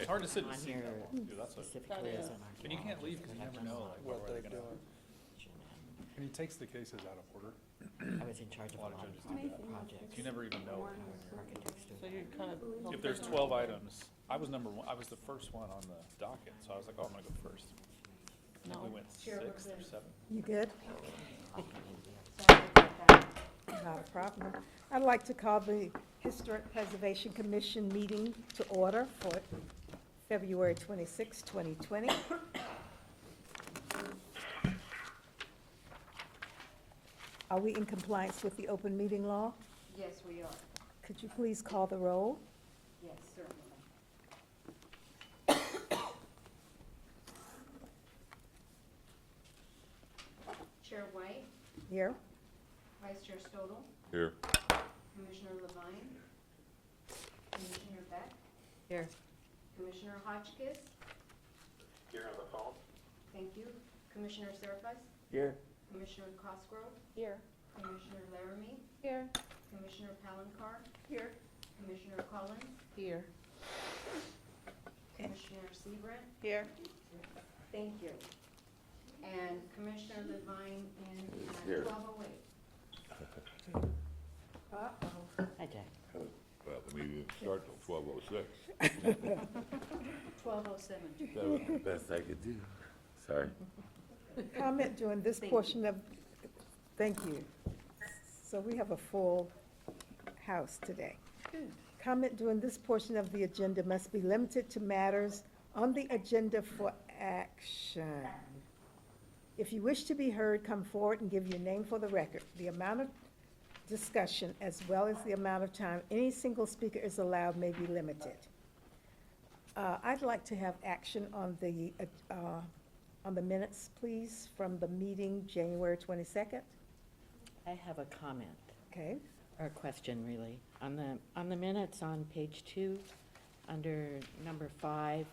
It's hard to sit and on see here that long, too, that's what, specifically as an and you can't archaeologist, leave because you I've never done a know, lot like, of what What they're they're gonna. doing. And he takes the cases out of order. I was in charge of a lot of projects. You never even know. Architects do So that. you kind of. If there's 12 items, I was number one, I was the first one on the docket, so I was like, oh, I'm gonna go first. I think we went sixth or seventh. You good? Sorry about that. Not a problem. I'd like to call the Historic Preservation Commission meeting to order for February 26, 2020. Are we in compliance with the open meeting law? Yes, we are. Could you please call the roll? Yes, certainly. Chair White, Here? Vice Chair Stodel, Here. Commissioner Levine, Commissioner Beck, Here. Commissioner Hotchkiss, Here on the phone. thank you, Commissioner Surface, Here. Commissioner Cosgrove, Here. Commissioner Laramie, Here. Commissioner Palancar, Here. Commissioner Collins, Here. Commissioner Seabrant, Here. thank you. And Commissioner Levine in Here. 1208. Uh-oh. Hi, Jack. Well, the meeting didn't start till 12:06. 1207. That was the best I could do. Sorry. Comment during this Thank portion of, thank you. So we have a full house today. Comment during this portion of the agenda must be limited to matters on the agenda for action. If you wish to be heard, come forward and give your name for the record. The amount of discussion, as well as the amount of time any single speaker is allowed, may be limited. I'd like to have action on the minutes, please, from the meeting January 22nd. I have a comment, Okay, or a question, really. On the minutes on page 2, under number 5,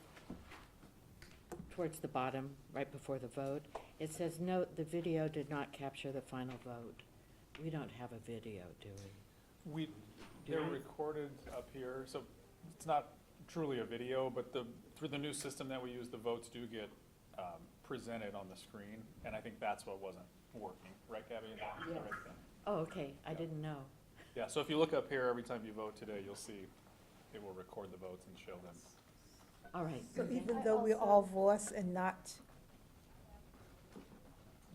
towards the bottom, right before the vote, it says, "Note, the video did not capture the final vote." We don't have a video, do we? They're recorded up here, so it's not truly a video, but through the new system that we use, the votes do get presented on the screen, and I think that's what wasn't working, right, Gabby? Is that the right thing? Oh, okay, I Yeah. didn't know. Yeah, so if you look up here, every time you vote today, you'll see it will record the votes and show them. All right. so even though we all voice and not,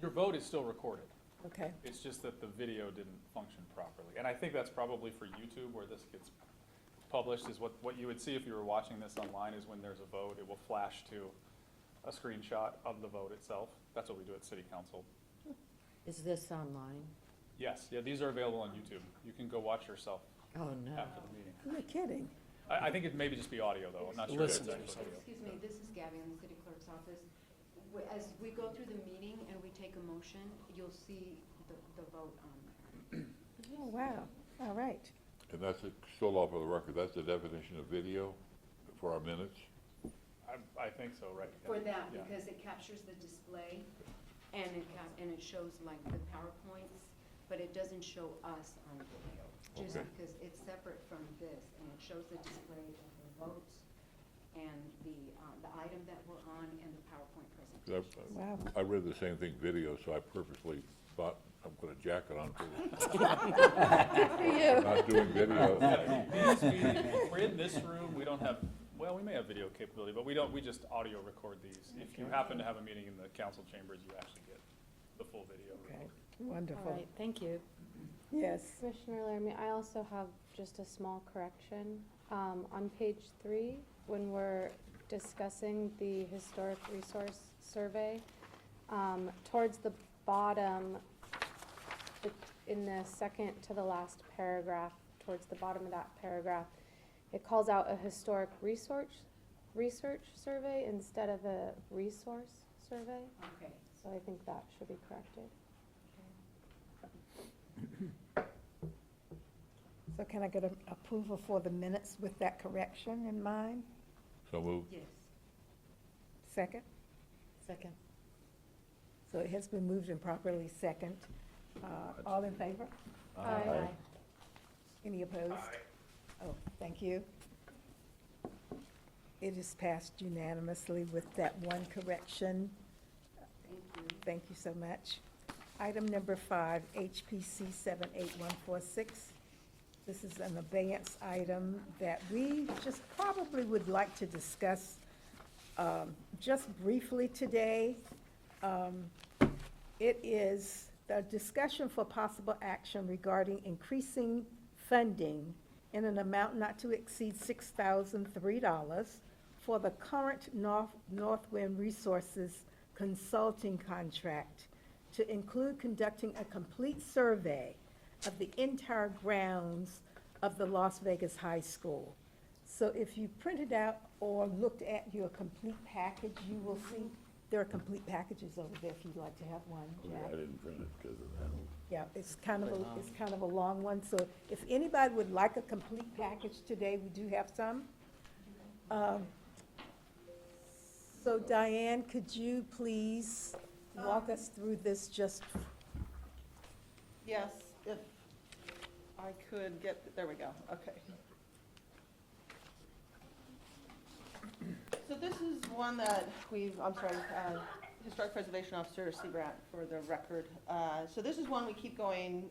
Your vote is still recorded. okay, It's just that the video didn't function properly. And I think that's probably for YouTube where this gets published, is what you would see if you were watching this online is when there's a vote, it will flash to a screenshot of the vote itself. That's what we do at City Council. Is this online? Yes, yeah, these are available on YouTube. You can go watch yourself Oh, no. after the meeting. you're kidding. I think it maybe just be audio though, I'm not sure if it's actually video. Excuse me, this is Gabby in the city clerk's office. As we go through the meeting and we take a motion, you'll see the vote on there. Oh, wow, all right. And that's, still off of the record, that's the definition of video for our minutes? I think so, right. For that, Yeah. because it captures the display and it shows like the PowerPoints, but it doesn't show us on video. Just Okay. because it's separate from this and it shows the display of the votes and the item that we're on and the PowerPoint 'Cause presentation. Wow. I read the same thing, video, so I purposely thought I'm put a jacket on for not doing video. These meetings, we're in this room, we don't have, well, we may have video capability, but we just audio record these. If you happen to have a meeting in the council chambers, you actually get the full video. Okay, All wonderful. right, thank you. Yes, Commissioner Laramie, I also have just a small correction. On page 3, when we're discussing the historic resource survey, towards the bottom, in the second to the last paragraph, towards the bottom of that paragraph, it calls out a historic research survey instead of a resource survey. Okay. So I think that should be corrected. so can I get an approval for the minutes with that correction in mind? So moved. Yes. Second? Second. So it has been moved and properly second. All in favor? Aye. Any opposed? Oh, thank you. It is passed unanimously with that one correction. Thank you. Thank you so much. Item number 5, HPC 78146. This is an abeyance item that we just probably would like to discuss just briefly today. It is the discussion for possible action regarding increasing funding in an amount not to exceed $6,003 for the current Northwind Resources consulting contract to include conducting a complete survey of the entire grounds of the Las Vegas High School. So if you printed out or looked at your complete package, you will see there are complete packages over there if you'd like to have one, Okay, Jack. I didn't print it because of that. Yeah, it's kind of a long one, so if anybody would like a complete package today, we do have some. So Diane, could you please walk us through this just, Yes, if I could get, there we go, okay. So this is one that Historic Preservation Officer Seabrant for the record. So this is one we keep going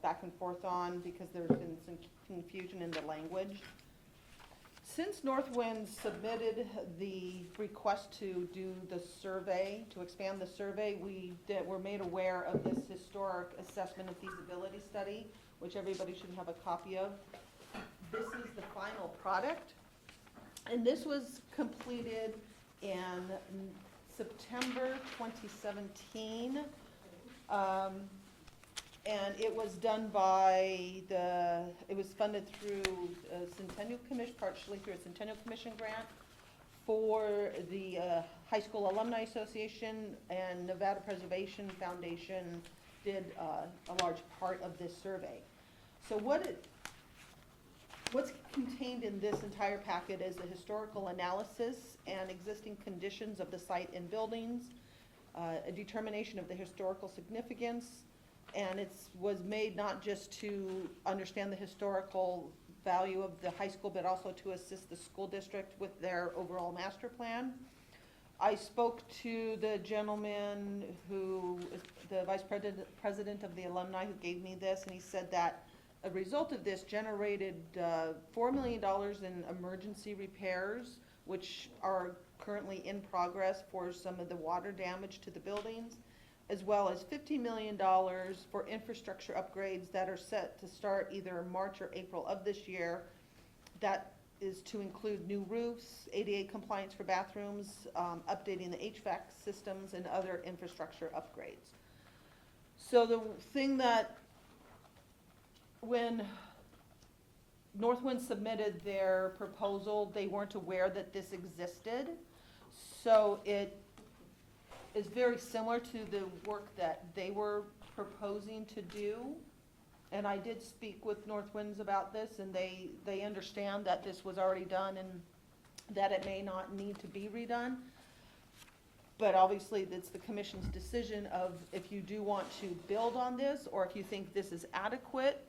back and forth on because there's been some confusion in the language. Since Northwind submitted the request to do the survey, to expand the survey, were made aware of this historic assessment and feasibility study, which everybody should have a copy of. This is the final product, and this was completed in September 2017. And it was done by it was funded through Centennial Commission, partially through a Centennial Commission grant for the High School Alumni Association, and Nevada Preservation Foundation did a large part of this survey. So what's contained in this entire packet is the historical analysis and existing conditions of the site and buildings, a determination of the historical significance, and it was made not just to understand the historical value of the high school, but also to assist the school district with their overall master plan. I spoke to the gentleman who is the vice president of the alumni who gave me this, and he said that a result of this generated $4 million in emergency repairs, which are currently in progress for some of the water damage to the buildings, as well as $50 million for infrastructure upgrades that are set to start either March or April of this year. That is to include new roofs, ADA compliance for bathrooms, updating the HVAC systems, and other infrastructure upgrades. So the thing that, when Northwind submitted their proposal, they weren't aware that this existed. So it is very similar to the work that they were proposing to do. And I did speak with Northwinds about this, and they understand that this was already done and that it may not need to be redone. But obviously, it's the commission's decision of if you do want to build on this, or if you think this is adequate,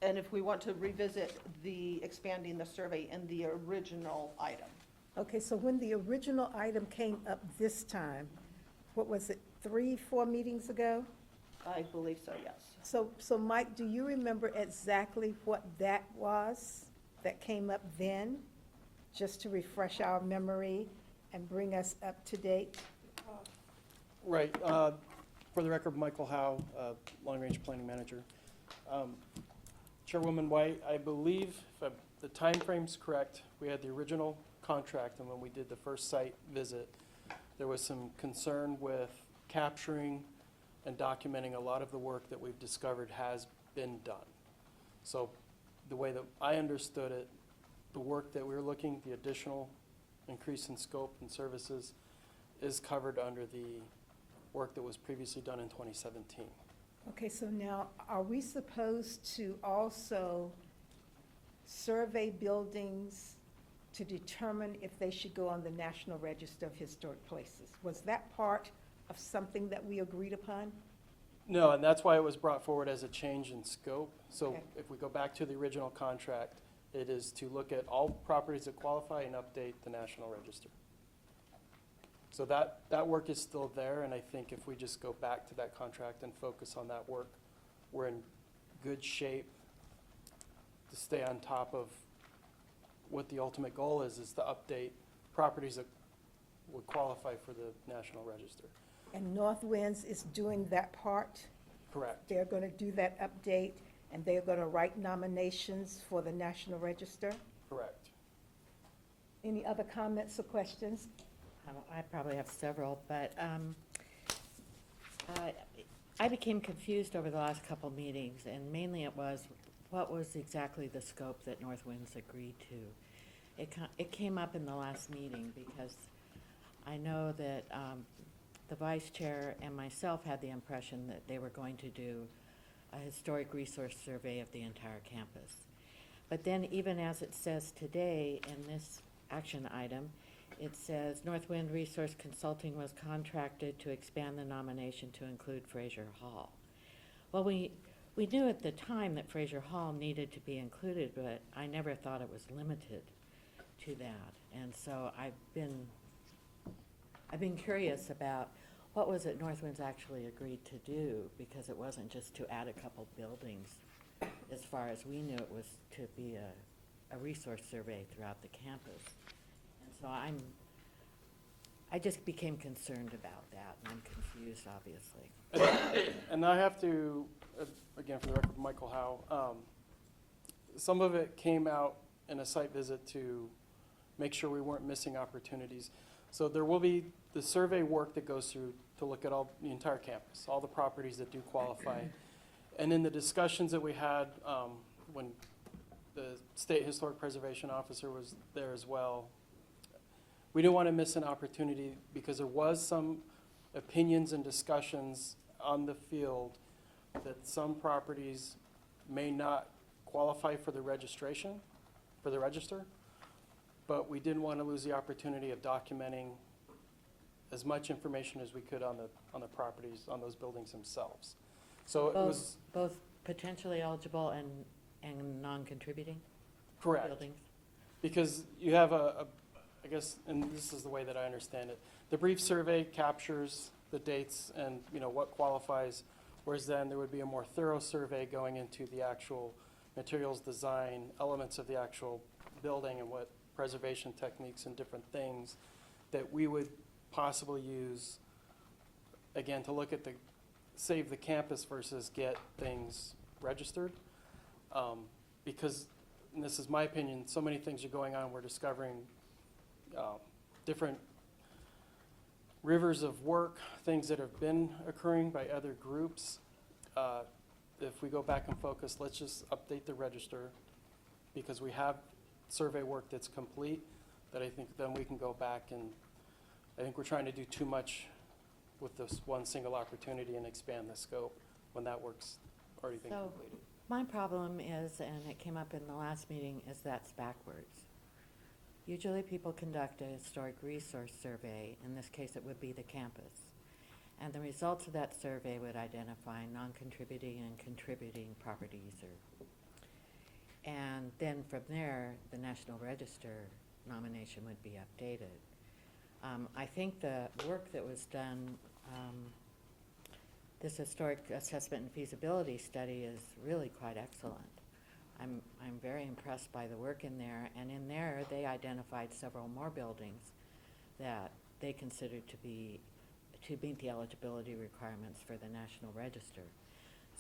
and if we want to revisit the expanding the survey in the original item. okay, so when the original item came up this time, what was it, 3-4 meetings ago? I believe so, yes. So Mike, do you remember exactly what that was that came up then? Just to refresh our memory and bring us up to date? Right. For the record, Michael Howe, Long Range Planning Manager. Chairwoman White, I believe, if the timeframe's correct, we had the original contract, and when we did the first site visit, there was some concern with capturing and documenting a lot of the work that we've discovered has been done. So the way that I understood it, the work that we were looking, the additional increase in scope and services is covered under the work that was previously done in 2017. Okay, so now, are we supposed to also survey buildings to determine if they should go on the National Register of Historic Places? Was that part of something that we agreed upon? No, and that's why it was brought forward as a change in scope. So Okay. if we go back to the original contract, It is to look at all properties that qualify and update the National Register. So that work is still there, and I think if we just go back to that contract and focus on that work, we're in good shape to stay on top of what the ultimate goal is to update properties that would qualify for the National Register. And North Winds is doing that part? Correct. They're going to do that update, and they're going to write nominations for the National Register? Correct. Any other comments or questions? I probably have several, but I became confused over the last couple meetings, and mainly it was, what was exactly the scope that North Winds agreed to? It came up in the last meeting because I know that the vice chair and myself had the impression that they were going to do a historic resource survey of the entire campus. But then even as it says today in this action item, it says North Wind Resource Consulting was contracted to expand the nomination to include Fraser Hall. Well, we knew at the time that Fraser Hall needed to be included, but I never thought it was limited to that. And so I've been curious about what was it North Winds actually agreed to do, because it wasn't just to add a couple buildings. As far as we knew, it was to be a resource survey throughout the campus. And so I just became concerned about that, and I'm confused, obviously. And I have to, again, for the record, Michael Howe, some of it came out in a site visit to make sure we weren't missing opportunities. So there will be the survey work that goes through to look at the entire campus, all the properties that do qualify. And in the discussions that we had when the State Historic Preservation Officer was there as well, we didn't want to miss an opportunity because there was some opinions and discussions on the field that some properties may not qualify for the registration, for the register, but we didn't want to lose the opportunity of documenting as much information as we could on the properties, on those buildings themselves. So it was Both potentially eligible and non-contributing correct. buildings? Because you have I guess, and this is the way that I understand it, the brief survey captures the dates and, what qualifies, whereas then there would be a more thorough survey going into the actual materials design, elements of the actual building and what preservation techniques and different things that we would possibly use, again, to look at save the campus versus get things registered. Because, and this is my opinion, so many things are going on, we're discovering different rivers of work, things that have been occurring by other groups. If we go back and focus, let's just update the register because we have survey work that's complete that I think then we can go back and I think we're trying to do too much with this one single opportunity and expand the scope when that work's already been So completed. my problem is, and it came up in the last meeting, is that's backwards. Usually people conduct a historic resource survey. In this case, it would be the campus. And the results of that survey would identify non-contributing and contributing properties. And then from there, the National Register nomination would be updated. I think the work that was done, this historic assessment and feasibility study is really quite excellent. I'm very impressed by the work in there, and in there they identified several more buildings that they considered to meet the eligibility requirements for the National Register.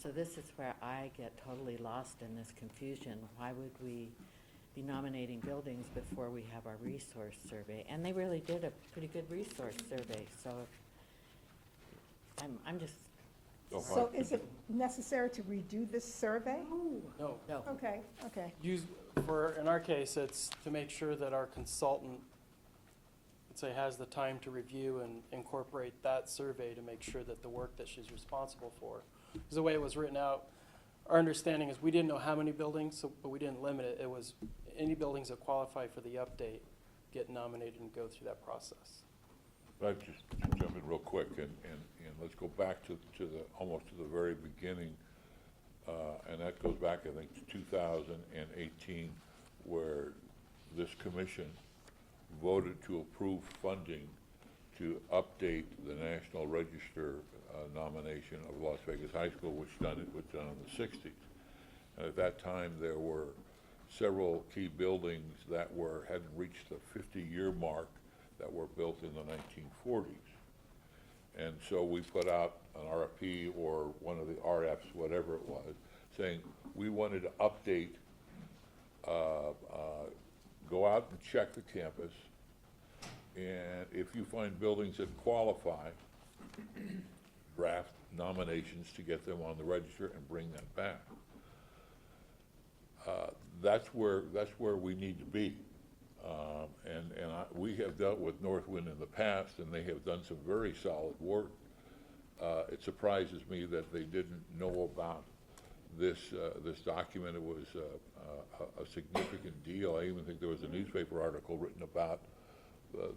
So this is where I get totally lost in this confusion. Why would we be nominating buildings before we have our resource survey? And they really did a pretty good resource survey, so I'm just, So is it necessary to redo this survey? No, no. Okay, okay. in our case, it's to make sure that our consultant, let's say, has the time to review and incorporate that survey to make sure that the work that she's responsible for. Because the way it was written out, our understanding is we didn't know how many buildings, but we didn't limit it. It was any buildings that qualify for the update get nominated and go through that process. I'd just jump in real quick and let's go back to almost to the very beginning. And that goes back, I think, to 2018 where this commission voted to approve funding to update the National Register nomination of Las Vegas High School, which was done in the 60s. And at that time, there were several key buildings that hadn't reached the 50-year mark that were built in the 1940s. And so we put out an RFP or one of the RFs, whatever it was, saying we wanted to update, go out and check the campus, and if you find buildings that qualify, draft nominations to get them on the register and bring that back. That's where we need to be. We have dealt with Northwind in the past, and they have done some very solid work. It surprises me that they didn't know about this document. It was a significant deal. I even think there was a newspaper article written about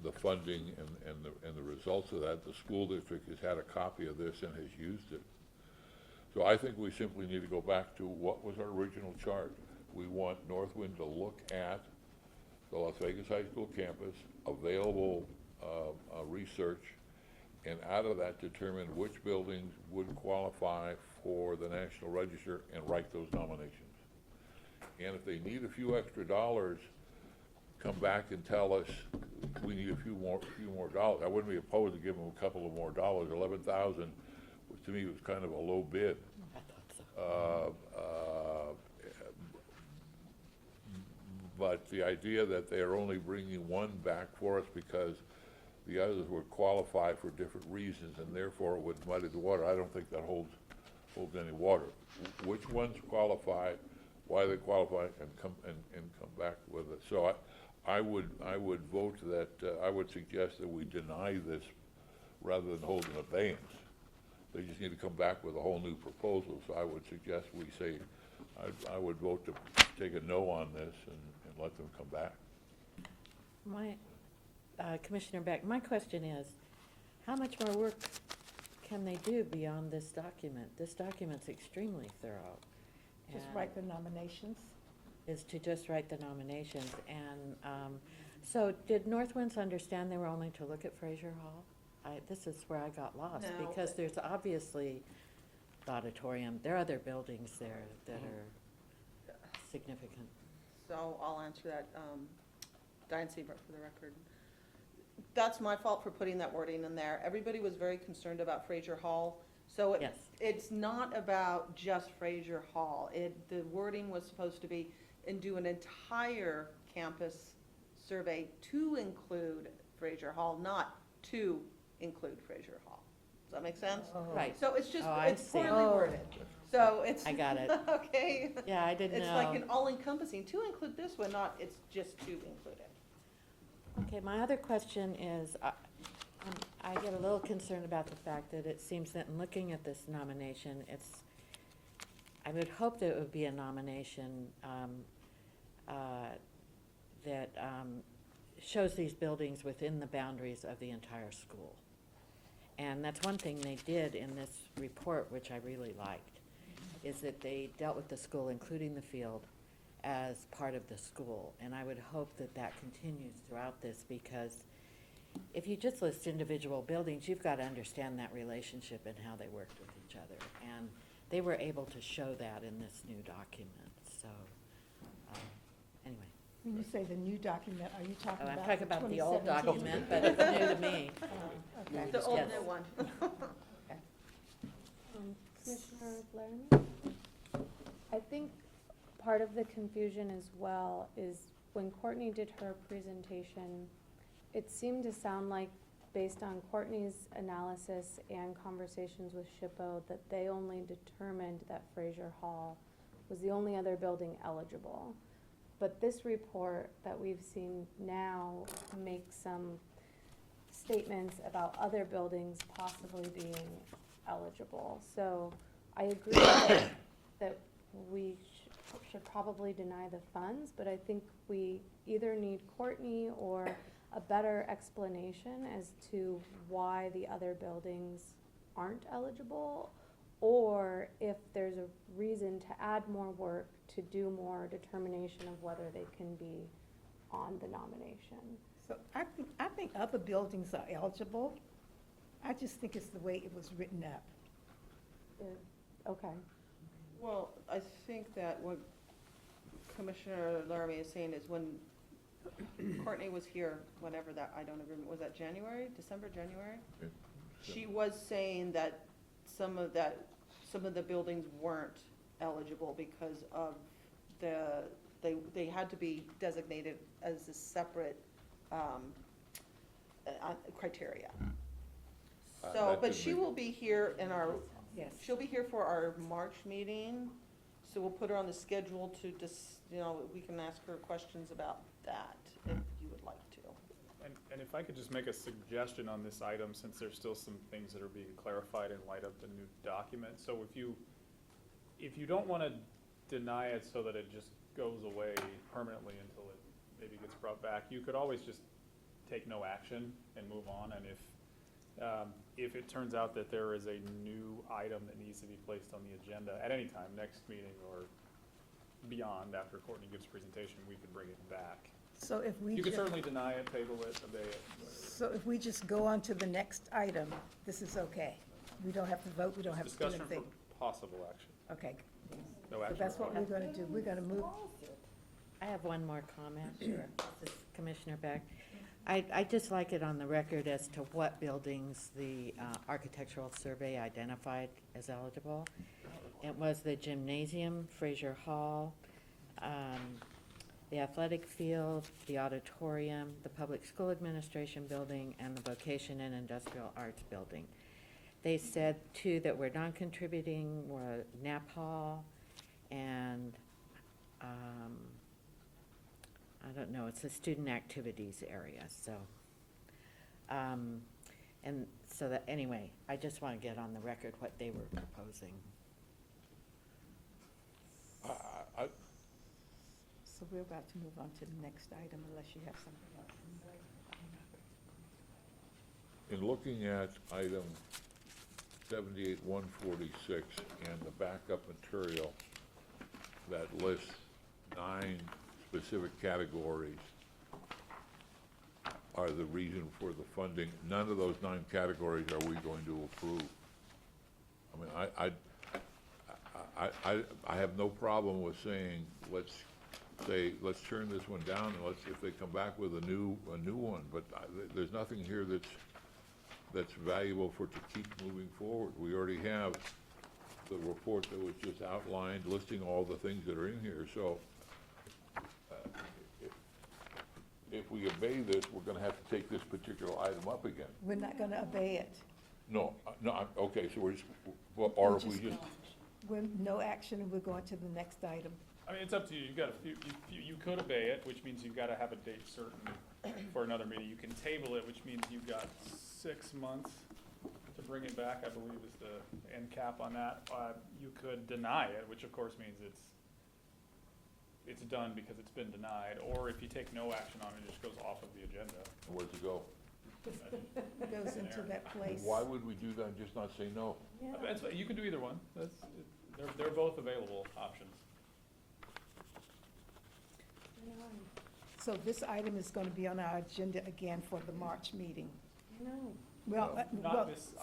the funding and the results of that. The school district has had a copy of this and has used it. So I think we simply need to go back to what was our original charge. We want Northwind to look at the Las Vegas High School campus, available research, and out of that determine which buildings would qualify for the National Register and write those nominations. And if they need a few extra dollars, come back and tell us we need a few more dollars. I wouldn't be opposed to giving them a couple of more dollars. 11,000, which to me was kind of a low bid. I thought so. But the idea that they're only bringing one back for us because the others would qualify for different reasons and therefore it would muddy the water, I don't think that holds any water. Which ones qualify, why they qualify, and come back with it. So I would vote that I would suggest that we deny this rather than hold an abeyance. They just need to come back with a whole new proposal. So I would suggest we say, I would vote to take a no on this and let them come back. Commissioner Beck, my question is, how much more work can they do beyond this document? This document's extremely thorough. Just and write the nominations. Is to just write the nominations. And so did Northwinds understand they were only to look at Fraser Hall? This is where I got lost, No. because there's obviously the auditorium. There are other buildings there that are significant. So I'll answer that. Diane Seabrook for the record. That's my fault for putting that wording in there. Everybody was very concerned about Fraser Hall. So Yes. it's not about just Fraser Hall. The wording was supposed to be, and do an entire campus survey to include Fraser Hall, not to include Fraser Hall. Does that make sense? Right. So it's just, Oh, I it's see. poorly worded. So it's. I got it. Okay. Yeah, I didn't know. It's like an all-encompassing, to include this one, not it's just to include it. Okay, my other question is, I get a little concerned about the fact that it seems that in looking at this nomination, I would hope that it would be a nomination that shows these buildings within the boundaries of the entire school. And that's one thing they did in this report, which I really liked, is that they dealt with the school, including the field, as part of the school. And I would hope that that continues throughout this, because if you just list individual buildings, you've got to understand that relationship and how they worked with each other. And they were able to show that in this new document. So, anyway. When you say the new document, are you talking Oh, about? I'm talking about the old 2017? document, but it's new to me. Okay. The old Yes. new one. Commissioner Blairman? I think part of the confusion as well is when Courtney did her presentation, it seemed to sound like, based on Courtney's analysis and conversations with SHPO, that they only determined that Fraser Hall was the only other building eligible. But this report that we've seen now makes some statements about other buildings possibly being eligible. So I agree that we should probably deny the funds, but I think we either need Courtney or a better explanation as to why the other buildings aren't eligible, or if there's a reason to add more work to do more determination of whether they can be on the nomination. So I think other buildings are eligible. I just think it's the way it was written up. Okay. Well, I think that what Commissioner Laramie is saying is when Courtney was here, whenever that, I don't remember, was that January, December, January? Yeah. She was saying that some of the buildings weren't eligible because of they had to be designated as a separate, criteria. So, that but could she be- will be here in our, Yes. she'll be here for our March meeting, so we'll put her on the schedule to we can ask her questions about that if you would like to. And if I could just make a suggestion on this item, since there's still some things that are being clarified in light of the new document. So if you don't want to deny it so that it just goes away permanently until it maybe gets brought back, you could always just take no action and move on. And if it turns out that there is a new item that needs to be placed on the agenda at any time, next meeting or beyond, after Courtney gives presentation, we could bring it back. So if we You could ju- certainly deny it, table it, obey it. whatever. So if we just go on to the next item, this is okay? We don't have to vote, we don't have to do Discussion anything? for possible action. Okay, No so action. that's what we're required. gonna do, we're gonna move, I have one more comment. Sure. This is Commissioner Beck. I'd just like it on the record as to what buildings the architectural survey identified as eligible. It was the gymnasium, Fraser Hall, the athletic field, the auditorium, the public school administration building, and the vocation and industrial arts building. They said too that we're non-contributing were Knapp Hall and, I don't know, it's the student activities area, so. And so that, anyway, I just want to get on the record what they were proposing. I- so we're about to move on to the next item unless you have something else. In looking at item 78-146 and the backup material that lists 9 specific categories are the reason for the funding, none of those 9 categories are we going to approve. I mean, I have no problem with saying, let's turn this one down and if they come back with a new one, but there's nothing here that's valuable to keep moving forward. We already have the report that was just outlined, listing all the things that are in here, so if we obey this, we're gonna have to take this particular item up again. We're not gonna obey it. No, okay, so we're just, or if we just, We're, no action, and we're going to the next item. I mean, it's up to you. You've got you could obey it, which means you've got to have a date certain for another meeting. You can table it, which means you've got 6 months to bring it back, I believe is the end cap on that. You could deny it, which of course means it's done because it's been denied. Or if you take no action on it, it just goes off of the agenda. where's it go? It goes into that place. Why would we do that and just not say no? You can do either one. They're both available options. So this item is gonna be on our agenda again for the March meeting. No. Well, Not well, this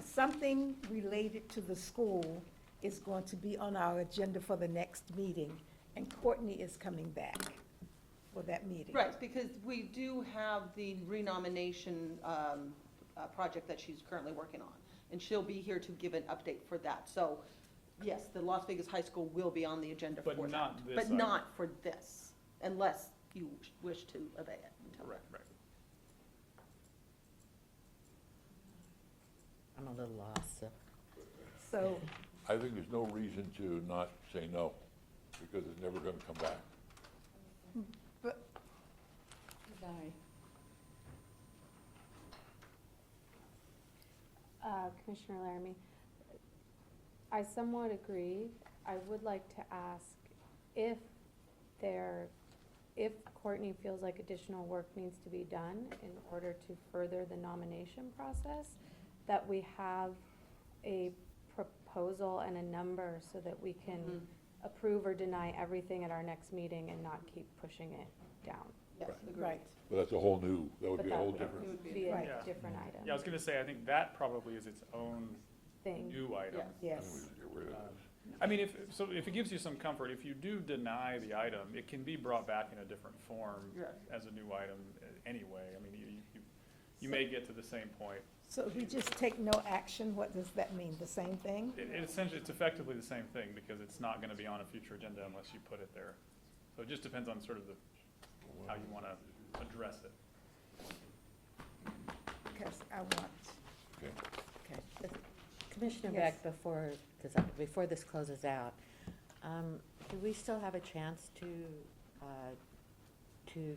something related to the school is going to be on our agenda for the next meeting, and Courtney is coming back for that meeting. Right, because we do have the renomination project that she's currently working on, and she'll be here to give an update for that. So, yes, the Las Vegas High School will be on the agenda for But that. not this But item. not for this, unless you wish to obey it. until then. Right. I'm a little lost, so. So, I think there's no reason to not say no, because it's never gonna come back. but, Commissioner Laramie, I somewhat agree. I would like to ask if Courtney feels like additional work needs to be done in order to further the nomination process, that we have a proposal and a number so that we can Mhm. approve or deny everything at our next meeting and not keep pushing it down. Yes, agreed. Right. But that's a whole new, that would But be a whole that different. would be a Right. Yeah. different item. Yeah, I was gonna say, I think that probably is its own Thing. new item. Yes. I think we Yes. should get rid of Um, this. I mean, if it gives you some comfort, if you do deny the item, it can be brought back in a different form Yes. as a new item anyway. I mean, you may get to the same point. So if we just take no action, what does that mean? The same thing? It essentially, it's effectively the same thing, because it's not gonna be on a future agenda unless you put it there. So it just depends on sort of how you wanna address it. Because I want, Okay. Okay. Commissioner Yes. Beck, before this closes out, do we still have a chance to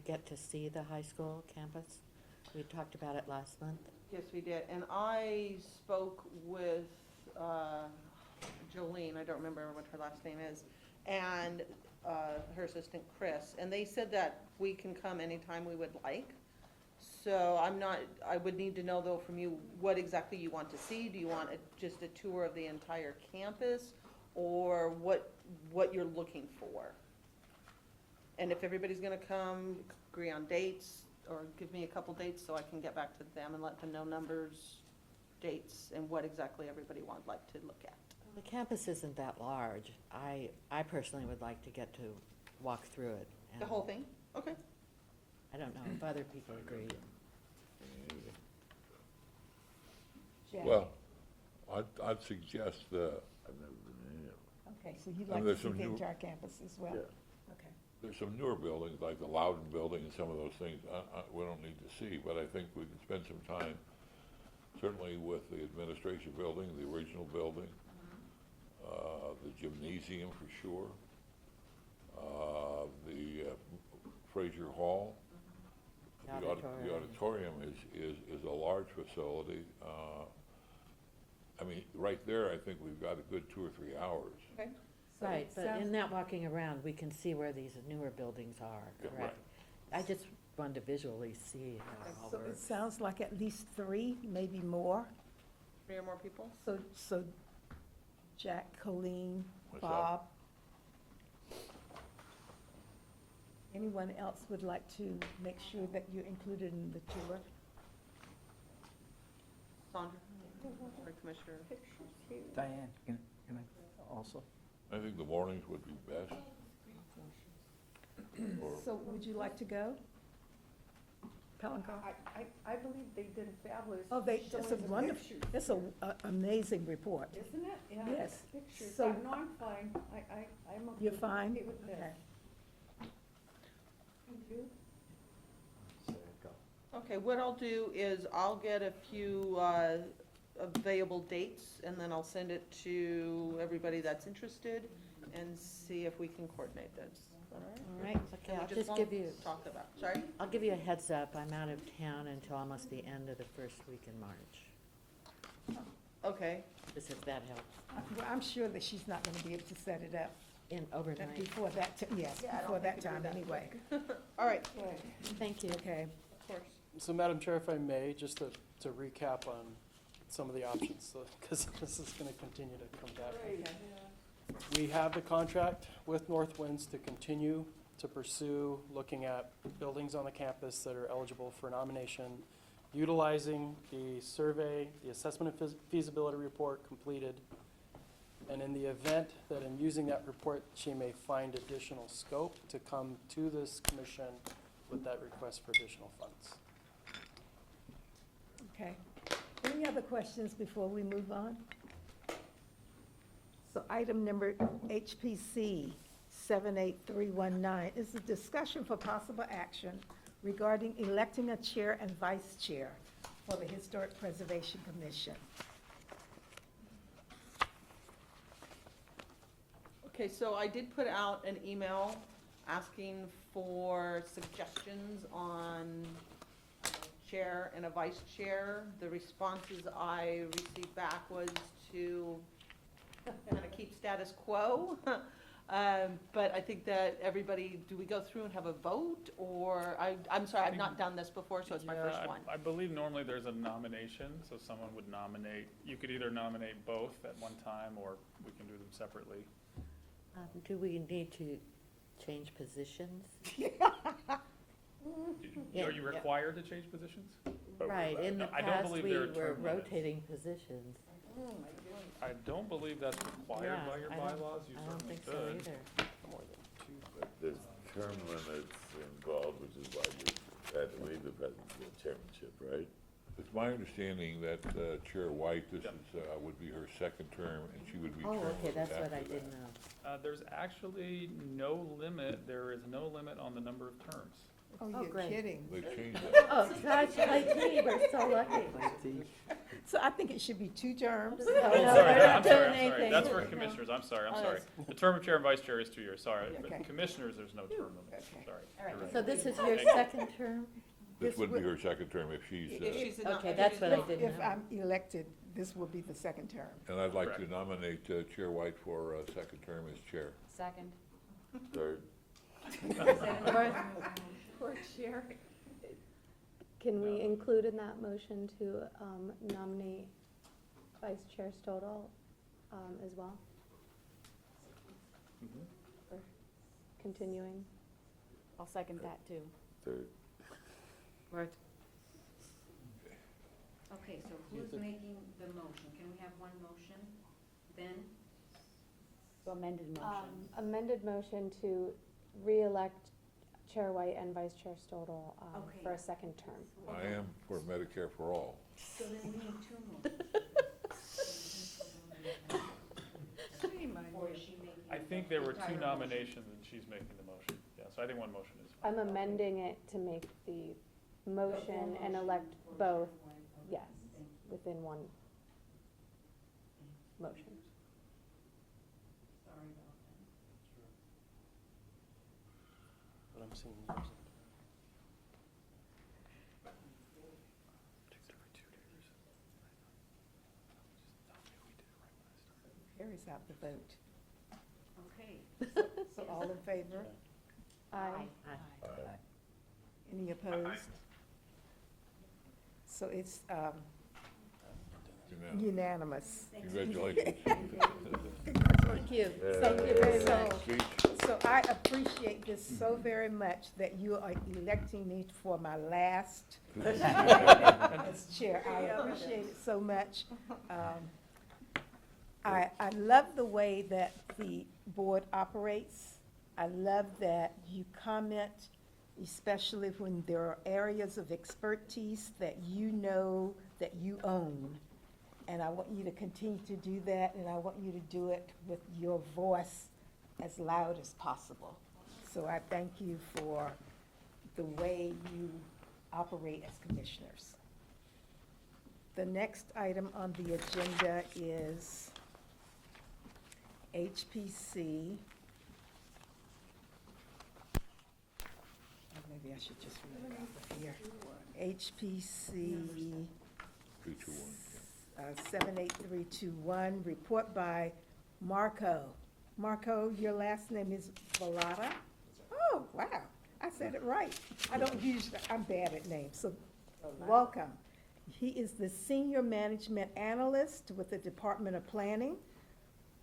get to see the high school campus? We talked about it last month. Yes, we did, and I spoke with Jolene, I don't remember what her last name is, and her assistant Chris, and they said that we can come anytime we would like. So I would need to know though from you, what exactly you want to see. Do you want just a tour of the entire campus, or what you're looking for? And if everybody's gonna come, agree on dates, or give me a couple dates so I can get back to them and let them know numbers, dates, and what exactly everybody would like to look at. The campus isn't that large. I personally would like to get to walk through it. The and whole thing? Okay. I don't know if other people agree. Jack. Well, I'd suggest, Okay, so you'd And like to there's see some the new- entire campus as well? Yeah. Okay. there's some newer buildings, like the Loudon Building and some of those things, we don't need to see, but I think we can spend some time, certainly with the administration building, the original building, the gymnasium for sure, the Fraser Hall. The The auditorium is a large facility. I mean, right there, I think we've got a good 2 or 3 hours. Okay. So Right, it but sounds- in that walking around, we can see where these newer buildings are, Yeah, correct? I just wanted to visually see how it all So it works. sounds like at least 3, maybe more. 3 or more people? So Jack, Colleen, Myself. Bob. Anyone else would like to make sure that you're included in the tour? Sandra? Or Commissioner? Diane, can I also? I think the mornings would be best. Or- So would you like to go? Palancar? I believe they did a fabulous. Oh, that's a showing the wonderful, pictures. that's an amazing report. Isn't it? Yeah, Yes. the pictures. So- No, I'm fine. I'm okay. You're fine? Okay with this. Okay. Thank you. Okay, what I'll do is I'll get a few available dates, and then I'll send it to everybody that's interested and see if we can coordinate this. Is that all right? All right, okay, And we I'll just just won't give you, Talk about, sorry? I'll give you a heads up. I'm out of town until almost the end of the first week in March, Okay, just if that helps, Well, I'm sure that she's not gonna be able to set it up overnight. before that, yes, Yeah, I don't before think that we do time that anyway. all right, Thank you. Okay. of course. So Madam Chair, if I may, just to recap on some of the options, because this is going to continue to come back. We have the contract with North Winds to continue to pursue looking at buildings on the campus that are eligible for nomination, utilizing the survey, the assessment of feasibility report completed, and in the event that in using that report, she may find additional scope to come to this commission with that request for additional funds. Okay. Any other questions before we move on? So item number HPC 78319 is a discussion for possible action regarding electing a chair and vice chair for the Historic Preservation Commission. Okay, so I did put out an email asking for suggestions on chair and a vice chair. The responses I received back was to kind of keep status quo. But I think that everybody, do we go through and have a vote, or, I'm sorry, I've not done this before, so it's my Yeah, first one. I believe normally there's a nomination, so someone would nominate, you could either nominate both at one time, or we can do them separately. Do we need to change positions? Yeah, Are you yeah. required to change positions? Right, in the I don't past, believe we there are were term limits. rotating positions. I don't believe that's required Yeah, by your I don't- bylaws, you I don't certainly think so could. either. But there's term limits involved, which is why you had to leave the chairmanship, right? It's my understanding that Chair White, this is, would be her second term, and she would be Oh, term okay, that's what after I that. didn't know. There's actually no limit, there is no limit on the number of terms. Oh, Oh, you're great. kidding. They changed that. Oh, gosh, IT, we're so lucky. So I think it should be 2 terms. No, Oh, no, sorry, we're not I'm sorry, doing I'm sorry. anything. That's for commissioners, I'm sorry. The term of chair and vice chair is 2 years, sorry. But Okay. commissioners, there's no term limit, Okay. sorry. All right, You're right. So this is your Thank you. second term? This This would be would- her second term if she's, If she's a Okay, that's what I if- didn't If know. I'm elected, this will be the second term. and I'd like to Correct. nominate Chair White for a second term as chair. Second. Third, Poor chair. Can we No. include in that motion to nominate Vice Chair Stodal as well, Mhm. for continuing? I'll second that too. third. Mark? Okay, so who's making the motion? Can we have one motion then? Amended Amended motion to re-elect Chair White and Vice Chair Stodal Okay. for a second term. I am for Medicare for all. So then we need 2 motions. Or is she making? I think there were 2 entire motion? nominations and she's making the motion. Yeah, so I think one motion is fine. I'm amending it to make the motion and elect both, yes, within one motion. Sorry about that. But I'm seeing yours. Carries out the vote. Okay. So all in favor? Aye. Any opposed? So it's unanimous. Congratulations. Thank you. Thank you very So- much. Speech? So I appreciate this so very much that you are electing me for my last as chair. I appreciate it so much. I love the way that the board operates. I love that you comment, especially when there are areas of expertise that you know that you own. And I want you to continue to do that, and I want you to do it with your voice as loud as possible. So I thank you for the way you operate as commissioners. The next item on the agenda is HPC. Or maybe I should just read it off of here. HPC 321, 78321, report by Marco. Marco, your last name is Velada? Oh, wow, I said it right. I don't usually, I'm bad at names, so welcome. He is the Senior Management Analyst with the Department of Planning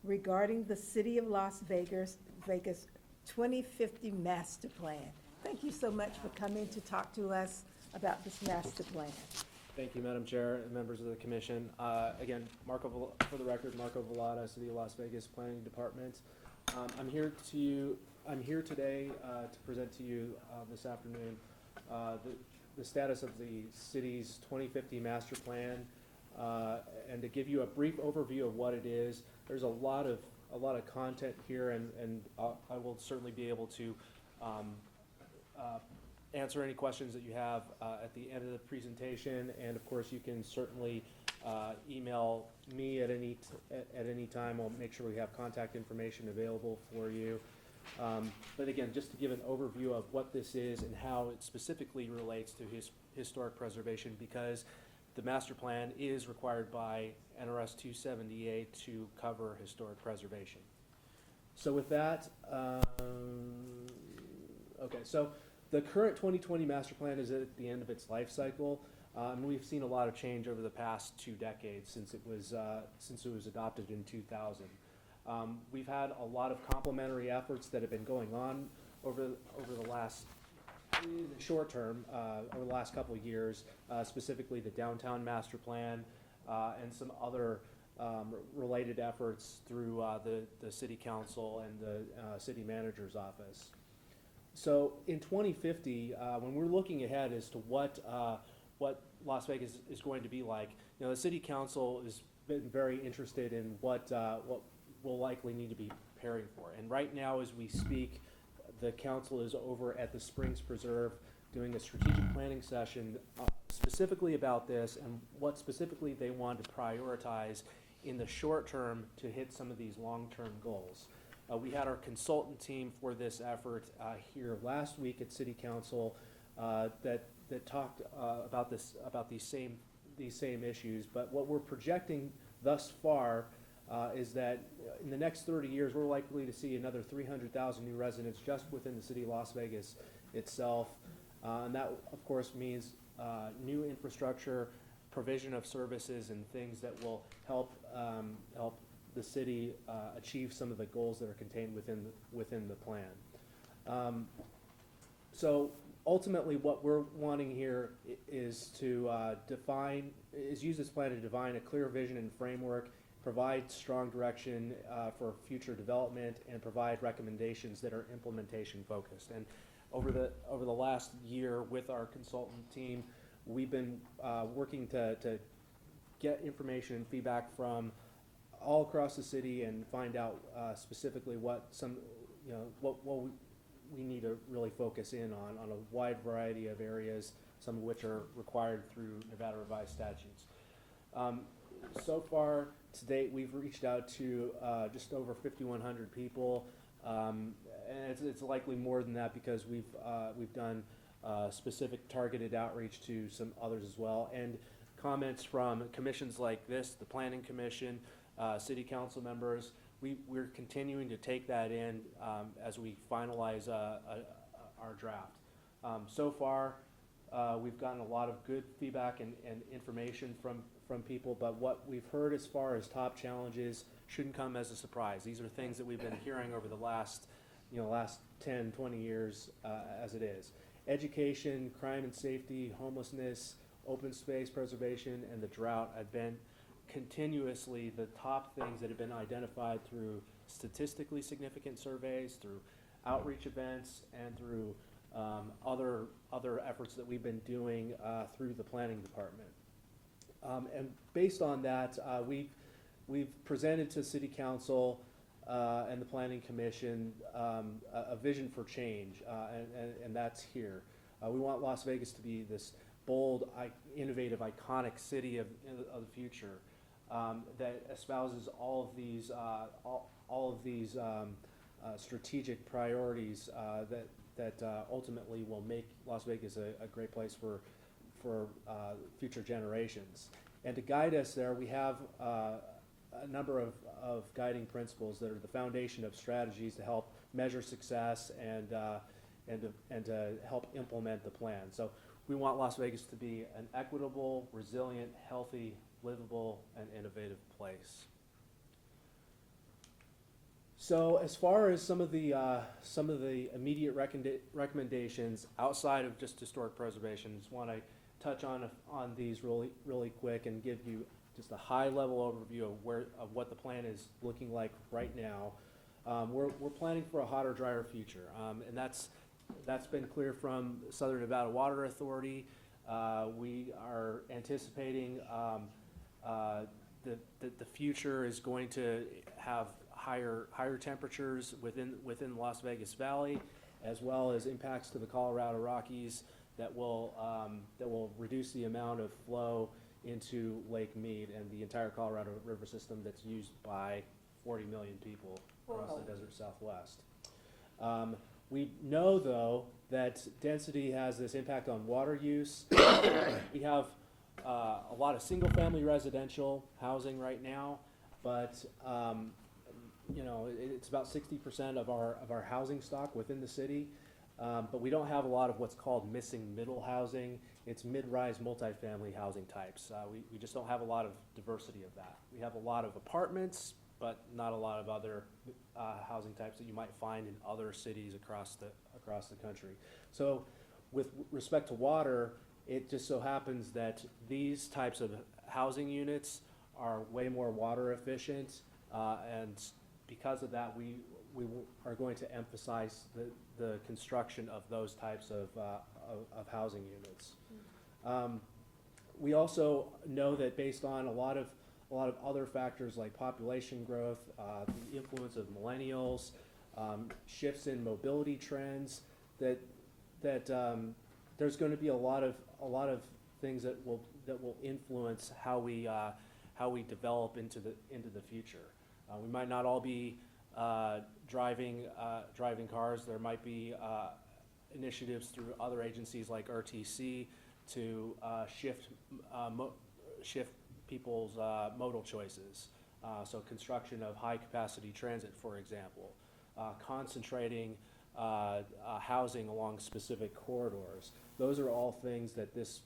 regarding the City of Las Vegas 2050 Master Plan. Thank you so much for coming to talk to us about this master plan. Thank you, Madam Chair and members of the commission. Again, for the record, Marco Velada, City of Las Vegas Planning Department. I'm here today to present to you this afternoon the status of the city's 2050 master plan and to give you a brief overview of what it is. There's a lot of content here, and I will certainly be able to answer any questions that you have at the end of the presentation, and of course you can certainly email me at any time. I'll make sure we have contact information available for you. But again, just to give an overview of what this is and how it specifically relates to historic preservation, because the master plan is required by NRS 278 to cover historic preservation. So with that, okay, so the current 2020 master plan is at the end of its life cycle. And we've seen a lot of change over the past 2 decades since it was adopted in 2000. We've had a lot of complementary efforts that have been going on over the last short term, over the last couple of years, specifically the downtown master plan and some other related efforts through the city council and the city manager's office. So in 2050, when we're looking ahead as to what Las Vegas is going to be like, the city council has been very interested in what we'll likely need to be preparing for. And right now, as we speak, the council is over at the Springs Preserve doing a strategic planning session specifically about this and what specifically they want to prioritize in the short term to hit some of these long-term goals. We had our consultant team for this effort here last week at City Council that talked about these same issues. But what we're projecting thus far is that in the next 30 years, we're likely to see another 300,000 new residents just within the city of Las Vegas itself. And that, of course, means new infrastructure, provision of services, and things that will help the city achieve some of the goals that are contained within the plan. So ultimately, what we're wanting here is to use this plan to define a clear vision and framework, provide strong direction for future development, and provide recommendations that are implementation focused. And over the last year with our consultant team, we've been working to get information and feedback from all across the city and find out specifically what we need to really focus in on a wide variety of areas, some of which are required through Nevada revised statutes. So far to date, we've reached out to just over 5,100 people, and it's likely more than that because we've done specific targeted outreach to some others as well, and comments from commissions like this, the Planning Commission, city council members. We're continuing to take that in as we finalize our draft. So far, we've gotten a lot of good feedback and information from people, but what we've heard as far as top challenges shouldn't come as a surprise. These are things that we've been hearing over the last 10, 20 years as it is. Education, crime and safety, homelessness, open space preservation, and the drought have been continuously the top things that have been identified through statistically significant surveys, through outreach events, and through other efforts that we've been doing through the planning department. And based on that, we've presented to City Council and the Planning Commission a vision for change, and that's here. We want Las Vegas to be this bold, innovative, iconic city of the future that espouses all of these strategic priorities that ultimately will make Las Vegas a great place for future generations. And to guide us there, we have a number of guiding principles that are the foundation of strategies to help measure success and to help implement the plan. So we want Las Vegas to be an equitable, resilient, healthy, livable, and innovative place. So as far as some of the immediate recommendations outside of just historic preservation, just want to touch on these really quick and give you just a high-level overview of what the plan is looking like right now. We're planning for a hotter, drier future, and that's been clear from Southern Nevada Water Authority. We are anticipating the future is going to have higher temperatures within Las Vegas Valley, as well as impacts to the Colorado Rockies that will reduce the amount of flow into Lake Mead and the entire Colorado River system that's used by 40 million people across the desert Southwest. We know, though, that density has this impact on water use. We have a lot of single-family residential housing right now, but you know, it's about 60% of our housing stock within the city. But we don't have a lot of what's called missing middle housing. It's mid-rise multifamily housing types. We just don't have a lot of diversity of that. We have a lot of apartments, but not a lot of other housing types that you might find in other cities across the country. So with respect to water, it just so happens that these types of housing units are way more water efficient, and because of that, we are going to emphasize the construction of those types of housing units. We also know that based on a lot of other factors like population growth, the influence of millennials, shifts in mobility trends, that there's going to be a lot of things that will influence how we develop into the future. We might not all be driving cars. There might be initiatives through other agencies like RTC to shift people's modal choices. So construction of high-capacity transit, for example, concentrating housing along specific corridors. Those are all things that this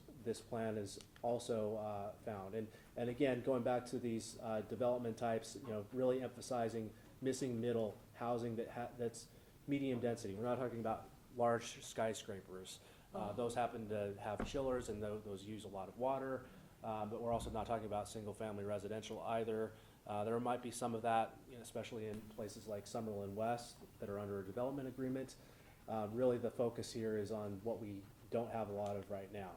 plan is also found. And again, going back to these development types, you know, really emphasizing missing middle housing that's medium density. We're not talking about large skyscrapers. Those happen to have chillers, and those use a lot of water. But we're also not talking about single-family residential either. There might be some of that, you know, especially in places like Summerlin West that are under a development agreement. Really, the focus here is on what we don't have a lot of right now.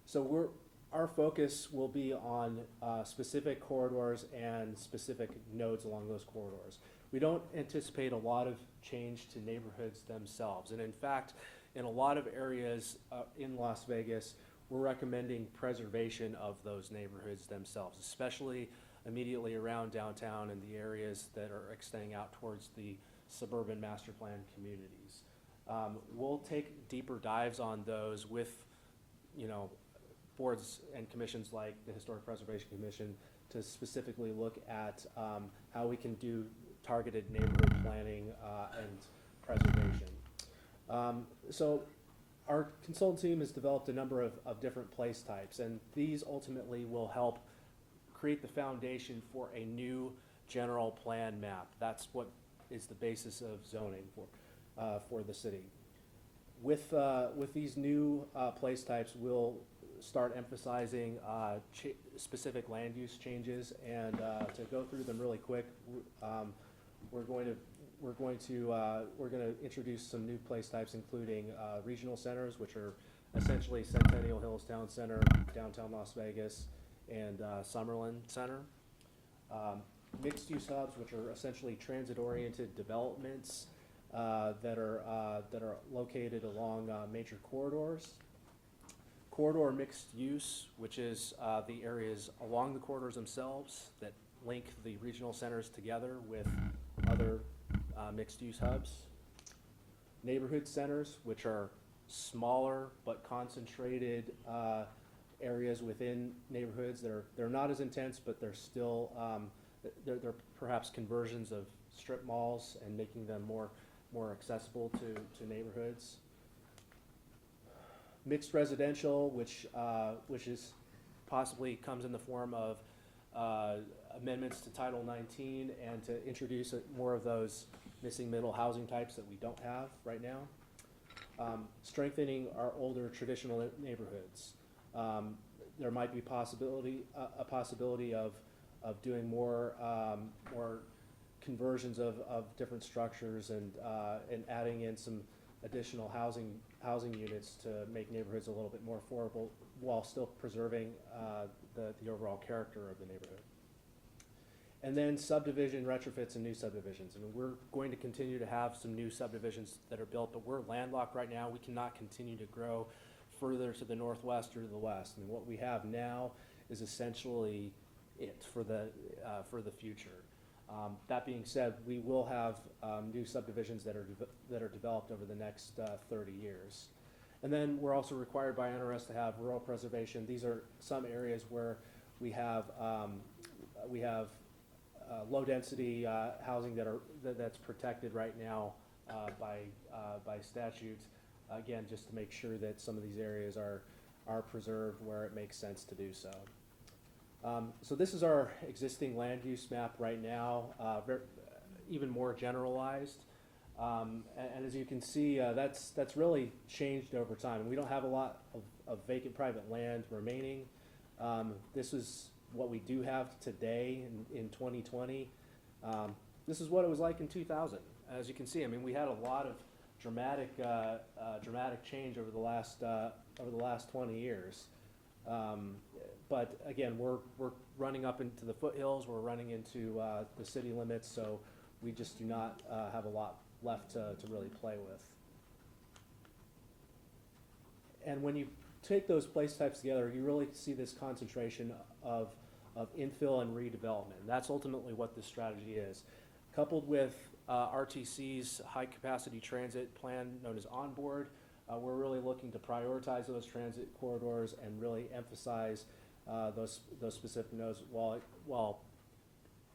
So our focus will be on specific corridors and specific nodes along those corridors. We don't anticipate a lot of change to neighborhoods themselves. And in fact, in a lot of areas in Las Vegas, we're recommending preservation of those neighborhoods themselves, especially immediately around downtown and the areas that are extending out towards the suburban master plan communities. We'll take deeper dives on those with, you know, boards and commissions like the Historic Preservation Commission to specifically look at how we can do targeted neighborhood planning and preservation. So our consultant team has developed a number of different place types, and these ultimately will help create the foundation for a new general plan map. That's what is the basis of zoning for the city. With these new place types, we'll start emphasizing specific land use changes, and to go through them really quick, we're going to introduce some new place types, including regional centers, which are essentially Centennial Hills Town Center, downtown Las Vegas, and Summerlin Center. Mixed-use hubs, which are essentially transit-oriented developments that are located along major corridors. Corridor mixed use, which is the areas along the corridors themselves that link the regional centers together with other mixed-use hubs. Neighborhood centers, which are smaller but concentrated areas within neighborhoods. They're not as intense, but they're still they're perhaps conversions of strip malls and making them more accessible to neighborhoods. Mixed residential, which is possibly comes in the form of amendments to Title 19 and to introduce more of those missing middle housing types that we don't have right now. Strengthening our older traditional neighborhoods. There might be a possibility of doing more conversions of different structures and adding in some additional housing units to make neighborhoods a little bit more affordable while still preserving the overall character of the neighborhood. And then subdivision retrofits and new subdivisions. I mean, we're going to continue to have some new subdivisions that are built, but we're landlocked right now. We cannot continue to grow further to the northwest or to the west. And what we have now is essentially it for the future. That being said, we will have new subdivisions that are developed over the next 30 years. And then we're also required by NRS to have rural preservation. These are some areas where we have low-density housing that's protected right now by statute. Again, just to make sure that some of these areas are preserved where it makes sense to do so. So this is our existing land use map right now, even more generalized. And as you can see, that's really changed over time. And we don't have a lot of vacant private land remaining. This is what we do have today in 2020. This is what it was like in 2000. As you can see, I mean, we had a lot of dramatic change over the last 20 years. But again, we're running up into the foothills. We're running into the city limits, so we just do not have a lot left to really play with. And when you take those place types together, you really see this concentration of infill and redevelopment. And that's ultimately what this strategy is. Coupled with RTC's high-capacity transit plan known as Onboard, we're really looking to prioritize those transit corridors and really emphasize those specific nodes while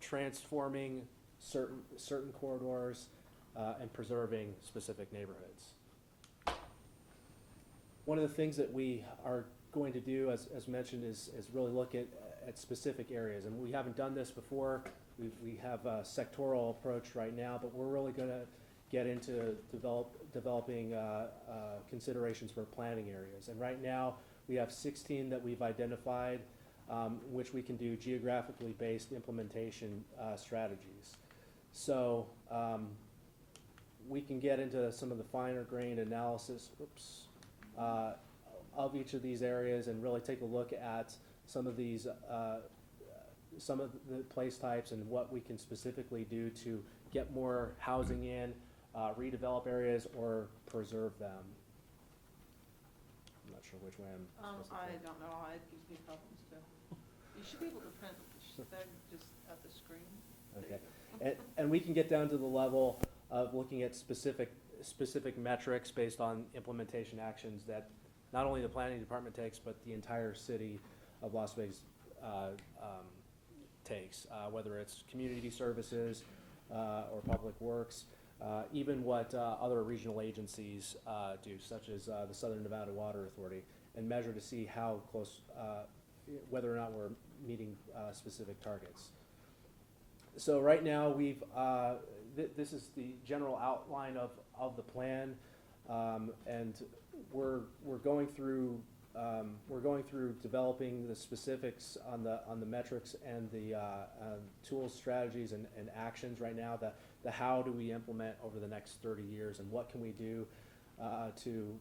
transforming certain corridors and preserving specific neighborhoods. One of the things that we are going to do, as mentioned, is really look at specific areas. And we haven't done this before. We have a sectoral approach right now, but we're really going to get into developing considerations for planning areas. And right now, we have 16 that we've identified, which we can do geographically based implementation strategies. So we can get into some of the finer grained analysis of each of these areas and really take a look at some of these some of the place types and what we can specifically do to get more housing in, redevelop areas, or preserve them. I'm not sure which way I'm supposed to I take. don't know, it gives me problems too. You should be able to print that just at the screen. Okay, and we can get down to the level of looking at specific metrics based on implementation actions that not only the planning department takes, but the entire city of Las Vegas takes, whether it's community services or public works, even what other regional agencies do, such as the Southern Nevada Water Authority, and measure to see how close, whether or not we're meeting specific targets. So right now we've, this is the general outline of the plan, and we're going through developing the specifics on the metrics and the tools, strategies, and actions right now. The how do we implement over the next 30 years, and what can we do to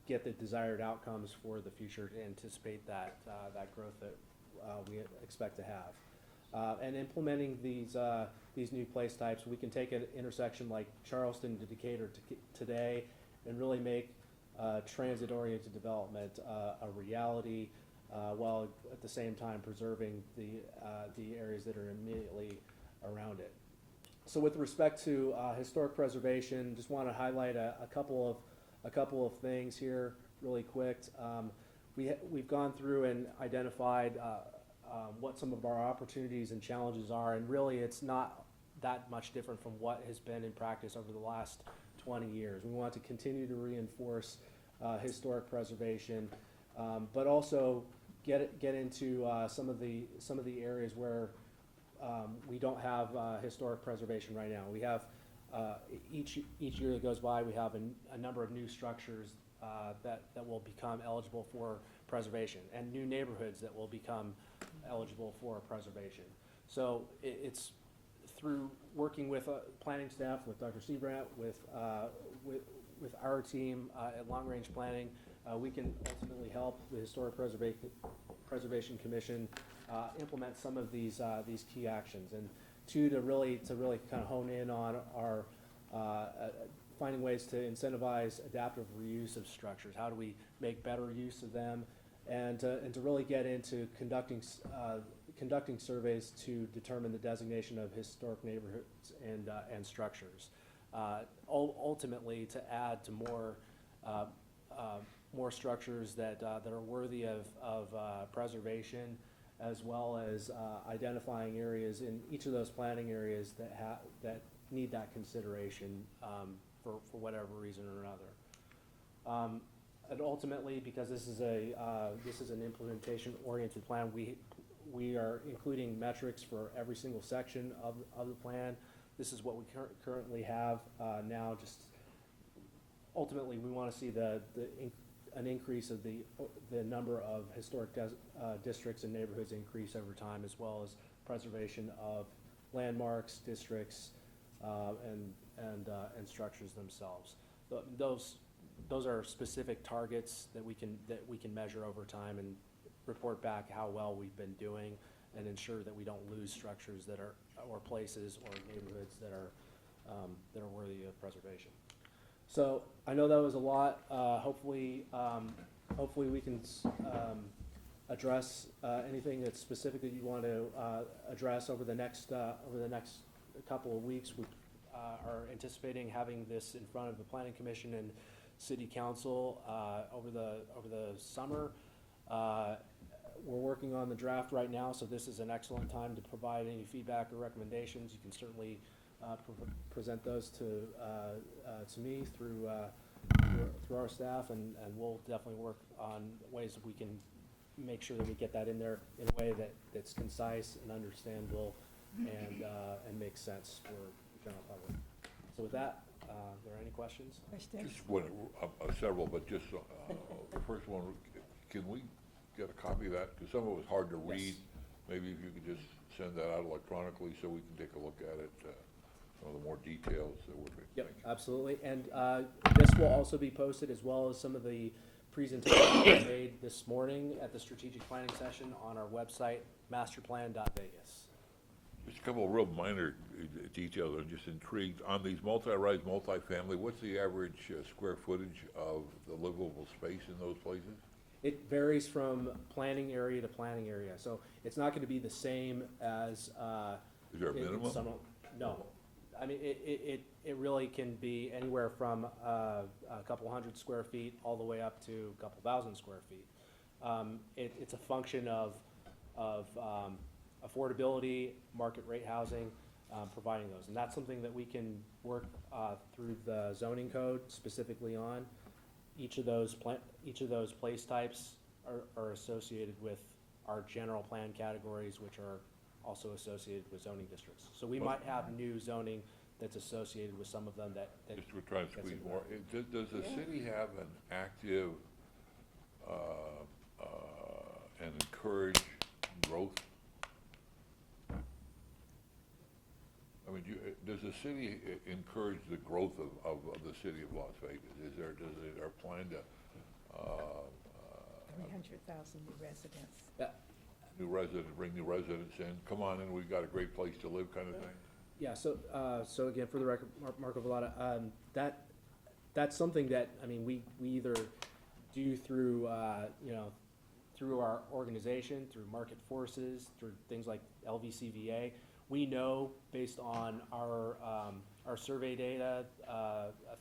get the desired outcomes for the future to anticipate that growth that we expect to have. And implementing these new place types, we can take an intersection like Charleston to Decatur today and really make transit-oriented development a reality, while at the same time preserving the areas that are immediately around it. So with respect to historic preservation, just want to highlight a couple of things here really quick. We've gone through and identified what some of our opportunities and challenges are, and really it's not that much different from what has been in practice over the last 20 years. We want to continue to reinforce historic preservation, but also get into some of the areas where we don't have historic preservation right now. We have each year that goes by, we have a number of new structures that will become eligible for preservation, and new neighborhoods that will become eligible for preservation. So it's through working with planning staff, with Dr. Seabrandt, with our team at Long Range Planning, we can ultimately help the Historic Preservation Commission implement some of these key actions, and to really kind of hone in on our finding ways to incentivize adaptive reuse of structures. How do we make better use of them, and to really get into conducting surveys to determine the designation of historic neighborhoods and structures. Ultimately, to add to more structures that are worthy of preservation, as well as identifying areas in each of those planning areas that need that consideration for whatever reason or another. And ultimately, because this is an implementation-oriented plan, we are including metrics for every single section of the plan. This is what we currently have now. Just ultimately, we want to see an increase of the number of historic districts and neighborhoods increase over time, as well as preservation of landmarks, districts, and structures themselves. Those are specific targets that we can measure over time and report back how well we've been doing, and ensure that we don't lose structures or places or neighborhoods that are worthy of preservation. So I know that was a lot. Hopefully we can address anything that's specific that you want to address over the next couple of weeks. We are anticipating having this in front of the Planning Commission and City Council over the summer. We're working on the draft right now, so this is an excellent time to provide any feedback or recommendations. You can certainly present those to me through our staff, and we'll definitely work on ways that we can make sure that we get that in there in a way that's concise and understandable and makes sense for the general public. So with that, are there any questions? Questions? Just one, several, but just the first one, can we get a copy of that? Because some of it was hard to read. Yes. Maybe if you could just send that out electronically so we can take a look at it, some of the more details that we're making. Yep, absolutely. And this will also be posted, as well as some of the presentations we made this morning at the strategic planning session on our website, masterplan.vegas. Just a couple of real minor details. I'm just intrigued. On these multi-rise, multifamily, what's the average square footage of the livable space in those places? It varies from planning area to planning area, so it's not gonna be the same as, Is there a minimum? No. I mean, it really can be anywhere from a couple hundred square feet all the way up to a couple thousand square feet. It's a function of affordability, market rate housing, providing those. And that's something that we can work through the zoning code specifically on. Each of those place types are associated with our general plan categories, which are also associated with zoning districts. So we might have new zoning that's associated with some of them that. Just we're trying to squeeze more. Does the city have an active and encourage growth? I mean, does the city encourage the growth of the city of Las Vegas? Does it our plan to 300,000 new residents. bring new residents in, come on in, we've got a great place to live kind of thing? Yeah, so again, for the record, Marco Vallata, that's something that, I mean, we either do through, through our organization, through market forces, through things like LVCVA. We know, based on our survey data,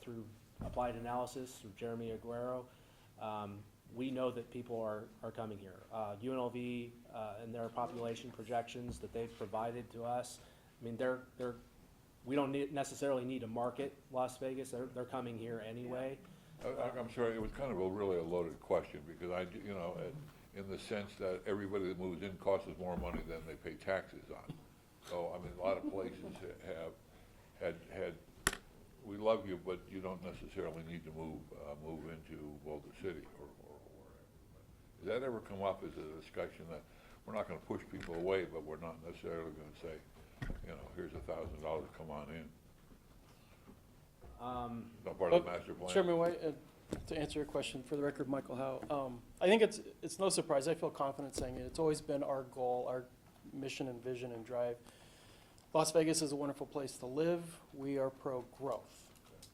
through applied analysis, through Jeremy Aguero, we know that people are coming here. UNLV and their population projections that they've provided to us, I mean, we don't necessarily need to market Las Vegas. They're coming here anyway. I'm sorry, it was kind of really a loaded question, because in the sense that everybody that moves in costs us more money than they pay taxes on. So, I mean, a lot of places have had, we love you, but you don't necessarily need to move into Boulder City or wherever. Does that ever come up as a discussion that we're not gonna push people away, but we're not necessarily gonna say, here's $1,000, come on in? Not part of the master plan? Chairman White, to answer your question, for the record, Michael Howe, I think it's no surprise, I feel confident saying it, it's always been our goal, our mission and vision and drive. Las Vegas is a wonderful place to live, we are pro-growth.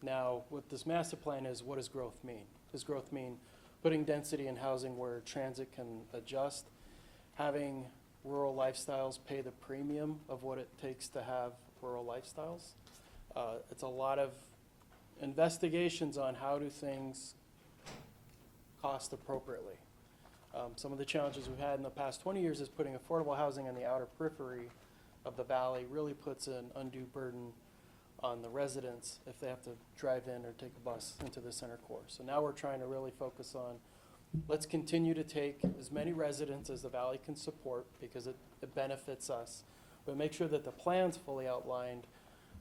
Now, what this master plan is, what does growth mean? Does growth mean putting density in housing where transit can adjust, having rural lifestyles pay the premium of what it takes to have rural lifestyles? It's a lot of investigations on how do things cost appropriately. Some of the challenges we've had in the past 20 years is putting affordable housing on the outer periphery of the valley really puts an undue burden on the residents if they have to drive in or take a bus into the center core. So now we're trying to really focus on, let's continue to take as many residents as the valley can support because it benefits us, but make sure that the plan's fully outlined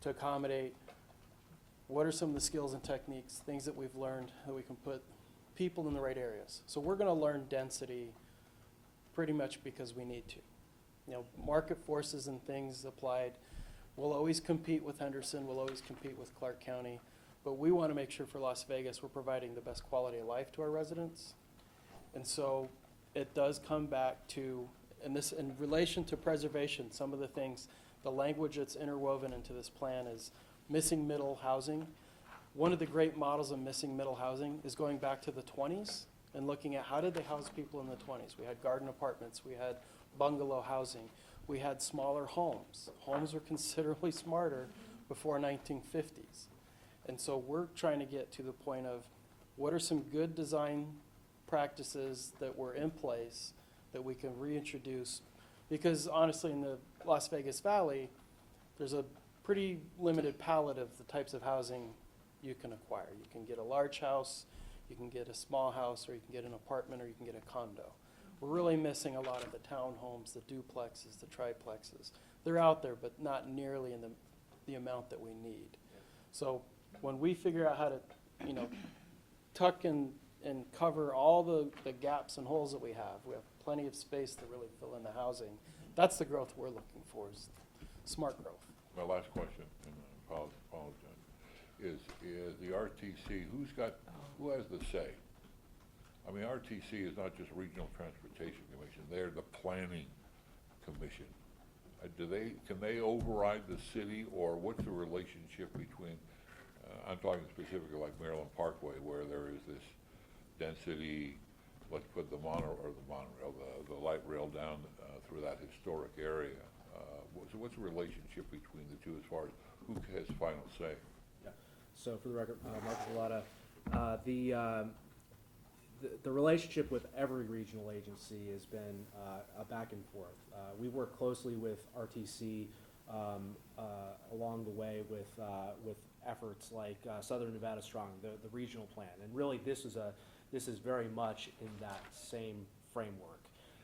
to accommodate what are some of the skills and techniques, things that we've learned that we can put people in the right areas. So we're going to learn density pretty much because we need to. You know, market forces and things applied. We'll always compete with Henderson. We'll always compete with Clark County. But we want to make sure for Las Vegas we're providing the best quality of life to our residents. And so it does come back to, and this in relation to preservation, some of the things, the language that's interwoven into this plan is missing middle housing. One of the great models of missing middle housing is going back to the 20s and looking at how did they house people in the 20s. We had garden apartments, we had bungalow housing, we had smaller homes. Homes were considerably smarter before 1950s. And so we're trying to get to the point of what are some good design practices that were in place that we can reintroduce, because honestly in the Las Vegas Valley, there's a pretty limited palette of the types of housing you can acquire. You can get a large house, you can get a small house, or you can get an apartment, or you can get a condo. We're really missing a lot of the townhomes, the duplexes, the triplexes. They're out there, but not nearly in the amount that we need. So when we figure out how to, you know, tuck and cover all the gaps and holes that we have plenty of space to really fill in the housing. That's the growth we're looking for, is smart growth. My last question, and I apologize, is the RTC, who has the say? I mean, RTC is not just Regional Transportation Commission, they're the Planning Commission. Can they override the city, or what's the relationship between, I'm talking specifically like Maryland Parkway, where there is this density, let's put the light rail down through that historic area. So what's the relationship between the two as far as who has final say? Yeah. So for the record, Mark Vallata, the relationship with every regional agency has been a back and forth. We work closely with RTC along the way with efforts like Southern Nevada Strong, the regional plan, and really this is very much in that same framework.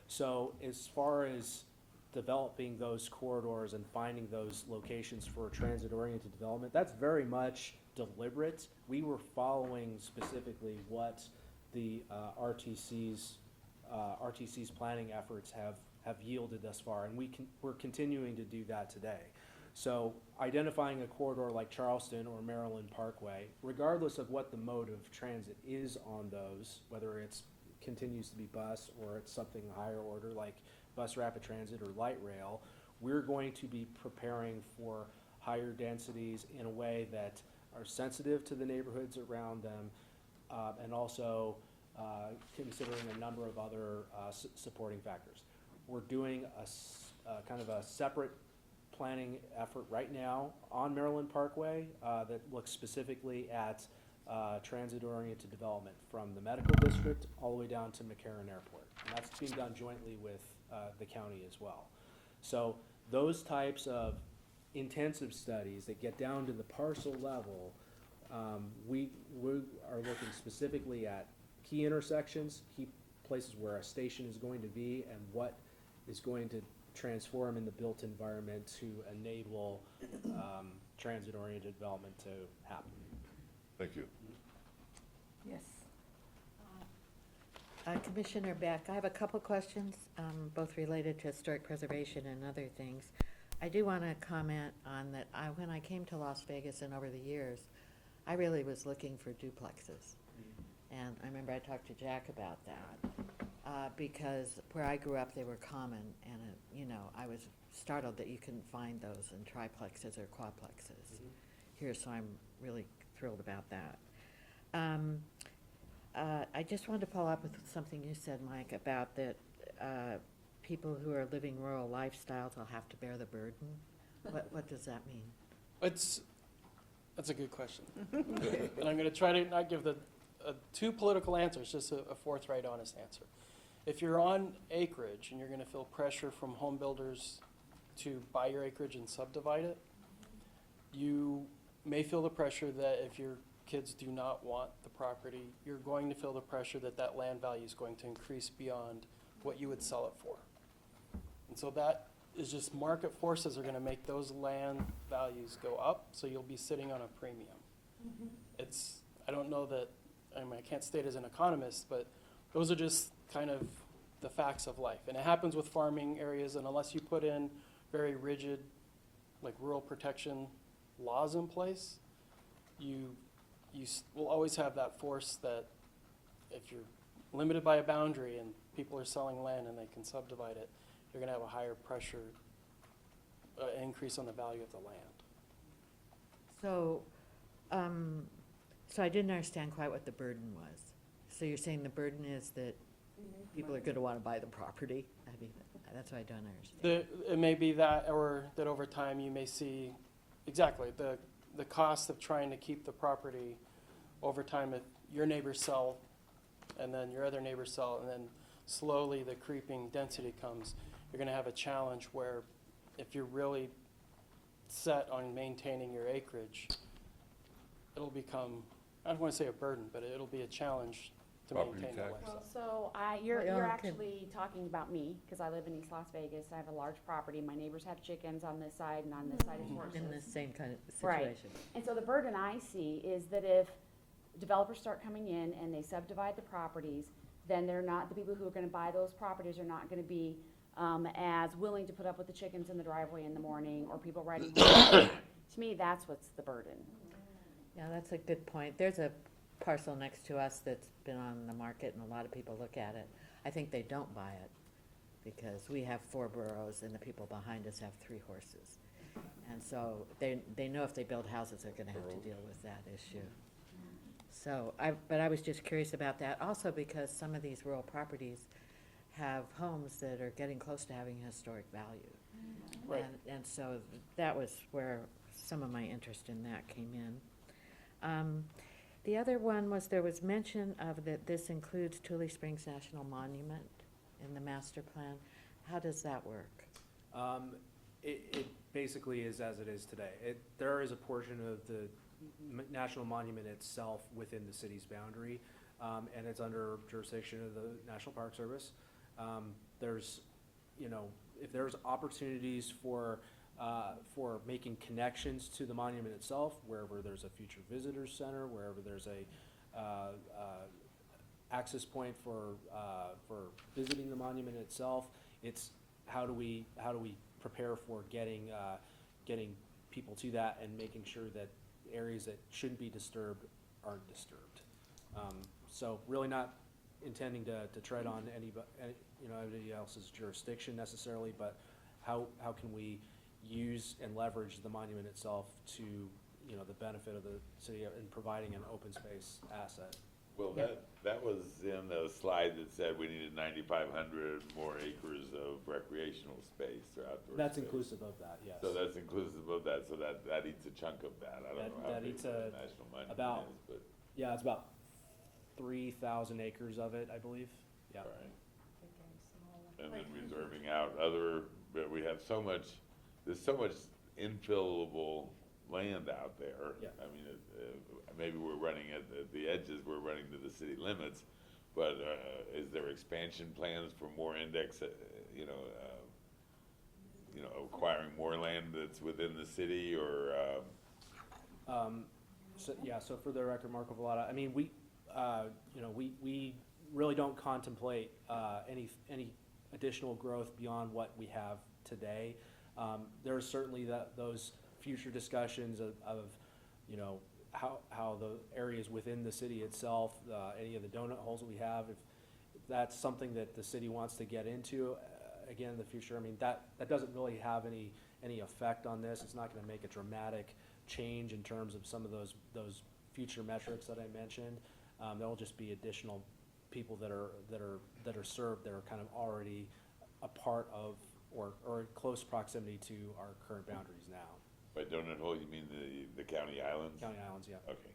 So as far as developing those corridors and finding those locations for transit-oriented development, that's very much deliberate. We were following specifically what the RTC's planning efforts have yielded thus far, and we're continuing to do that today. So identifying a corridor like Charleston or Maryland Parkway, regardless of what the mode of transit is on those, whether it's continues to be bus or it's something higher order like bus rapid transit or light rail, we're going to be preparing for higher densities in a way that are sensitive to the neighborhoods around them, and also considering a number of other supporting factors. We're doing a kind of a separate planning effort right now on Maryland Parkway that looks specifically at transit-oriented development from the medical district all the way down to McCarran Airport. And that's being done jointly with the county as well. So those types of intensive studies that get down to the parcel level, we are looking specifically at key intersections, key places where a station is going to be, and what is going to transform in the built environment to enable transit-oriented development to happen. Thank you. Yes. Commissioner Beck, I have a couple questions, both related to historic preservation and other things. I do want to comment on that when I came to Las Vegas and over the years, I really was looking for duplexes. And I remember I talked to Jack about that because where I grew up, they were common. And, I was startled that you couldn't find those in triplexes or quadplexes here, so I'm really thrilled about that. I just wanted to follow up with something you said, Mike, about that people who are living rural lifestyles will have to bear the burden. What does that mean? That's a good question. And I'm going to try to not give too political answer, it's just a forthright, honest answer. if you're on acreage and you're gonna feel pressure from home builders to buy your acreage and subdivide it, you may feel the pressure that if your kids do not want the property, you're going to feel the pressure that that land value is going to increase beyond what you would sell it for. And so that is just market forces are gonna make those land values go up, so you'll be sitting on a premium. It's, I don't know that, I mean, I can't state as an economist, but those are just kind of the facts of life. And it happens with farming areas, and unless you put in very rigid, like rural protection laws in place, you will always have that force that if you're limited by a boundary and people are selling land and they can subdivide it, you're gonna have a higher pressure, increase on the value of the land. So, so I didn't understand quite what the burden was. So you're saying the burden is that people are gonna wanna buy the property? I mean, that's what I don't understand. It may be that, or that over time you may see, exactly, the cost of trying to keep the property over time. If your neighbors sell, and then your other neighbors sell, and then slowly the creeping density comes, you're gonna have a challenge where if you're really set on maintaining your acreage, it'll become, I don't wanna say a burden, but it'll be a challenge to Property maintain the tax. lifestyle. Well, so Well, you're okay. actually talking about me, because I live in East Las Vegas. I have a large property. My neighbors have chickens on this side, and on this side is horses. In the same kind of Right. situation. And so the burden I see is that if developers start coming in and they subdivide the properties, then they're not, the people who are gonna buy those properties are not gonna be, as willing to put up with the chickens in the driveway in the morning, or people riding horses. To me, that's what's the burden. Yeah, that's a good point. There's a parcel next to us that's been on the market and a lot of people look at it. I think they don't buy it because we have 4 burros and the people behind us have 3 horses. And so they know if they build houses, they're gonna have to deal with that issue. So but I was just curious about that also because some of these rural properties have homes that are getting close to having historic value. Right. And so that was where some of my interest in that came in. The other one was there was mention of that this includes Tule Springs National Monument in the master plan. How does that work? It basically is as it is today. There is a portion of the national monument itself within the city's boundary, and it's under jurisdiction of the National Park Service. There's, if there's opportunities for making connections to the monument itself, wherever there's a future visitor center, wherever there's a access point for visiting the monument itself, it's how do we prepare for getting people to that and making sure that areas that shouldn't be disturbed aren't disturbed. So really not intending to tread on anybody else's jurisdiction necessarily, but how can we use and leverage the monument itself to, the benefit of the city in providing an open space asset. Well, that was in the slide that said we needed 9,500 more acres of recreational space or outdoor That's space. inclusive of that, yes. So that's inclusive of that, so that eats a chunk of that. I don't know how That big eats the national monument about- is, but, Yeah, it's about 3,000 acres of it, I believe, yeah. right. And then reserving out but we have there's so much infillable land out there. Yeah. I mean, maybe we're running at the edges, we're running to the city limits, but is there expansion plans for more index, acquiring more land that's within the city or? So for the record, Marco Vallata, I mean, we really don't contemplate any additional growth beyond what we have today. There's certainly those future discussions of how the areas within the city itself, any of the donut holes that we have, if that's something that the city wants to get into, again, in the future, I mean, that doesn't really have any effect on this. It's not gonna make a dramatic change in terms of some of those future metrics that I mentioned. There'll just be additional people that are served that are kind of already a part of or in close proximity to our current boundaries now. By donut hole, you mean the county islands? County islands, yeah. Okay.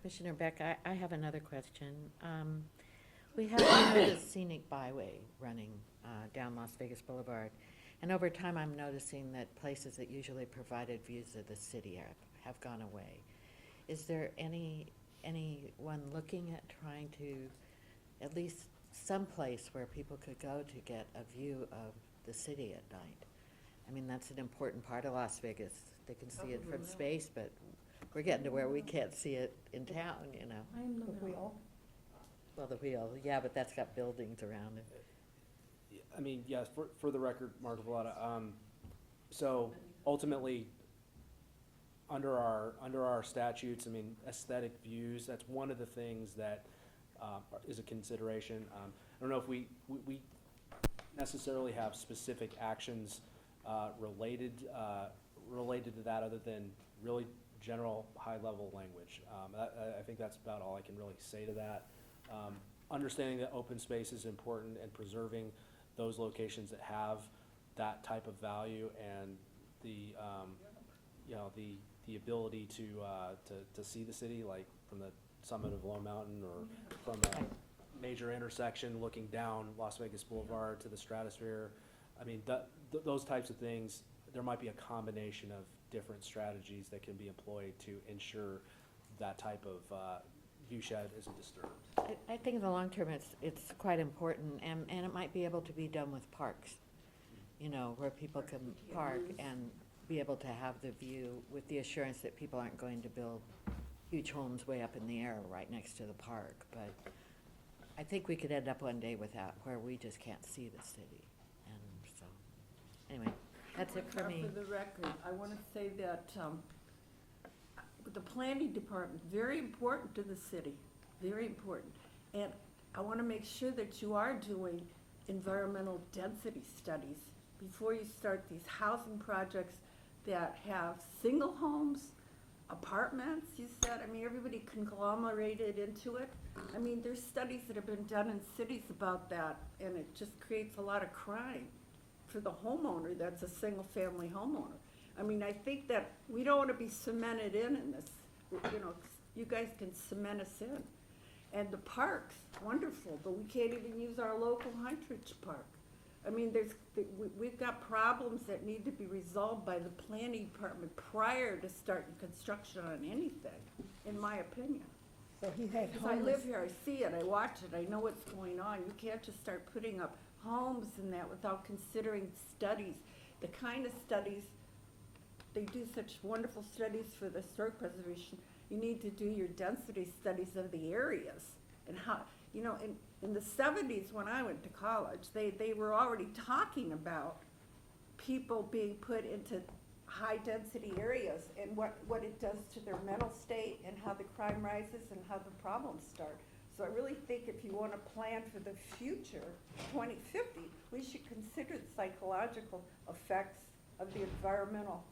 Commissioner Beck, I have another question. We have the scenic byway running down Las Vegas Boulevard, and over time, I'm noticing that places that usually provided views of the city have gone away. Is there anyone looking at trying to, at least some place where people could go to get a view of the city at night? I mean, that's an important part of Las Vegas. They can see it from space, but we're getting to where we can't see it in town, you know? I'm the The wheel. Well, the wheel, yeah, but that's got buildings around it. I mean, yes, for the record, Marco Vallata, so ultimately, under our statutes, I mean, aesthetic views, that's one of the things that is a consideration. I don't know if we necessarily have specific actions related to that, other than really general high-level language. I think that's about all I can really say to that. Understanding that open space is important and preserving those locations that have that type of value and the, you know, the ability to see the city, like from the summit of Lone Mountain or from a major intersection looking down Las Vegas Boulevard to the stratosphere. I mean, those types of things, there might be a combination of different strategies that can be employed to ensure that type of view shed isn't disturbed. I think in the long term, it's quite important, and it might be able to be done with parks, you know, where people can park and be able to have the view with the assurance that people aren't going to build huge homes way up in the air right next to the park. But I think we could end up one day with that, where we just can't see the city. And so, anyway, that's it for me. For the record, I want to say that the planning department, very important to the city, very important. And I want to make sure that you are doing environmental density studies before you start these housing projects that have single homes, apartments, you said. I mean, everybody conglomerated into it. I mean, there's studies that have been done in cities about that, and it just creates a lot of crime for the homeowner that's a single-family homeowner. I mean, I think that we don't want to be cemented in this. You know, you guys can cement us in. And the parks, wonderful, but we can't even use our local Huntridge Park. I mean, we've got problems that need to be resolved by the planning department prior to starting construction on anything, in my opinion. So he had Because I homeless. live here, I see it, I watch it, I know what's going on. You can't just start putting up homes and that without considering studies, the kind of studies, they do such wonderful studies for the historic preservation. You need to do your density studies of the areas and how, you know, in the 70s when I went to college, they were already talking about people being put into high-density areas and what it does to their mental state and how the crime rises and how the problems start. So I really think if you want to plan for the future, 2050, we should consider the psychological effects of the environmental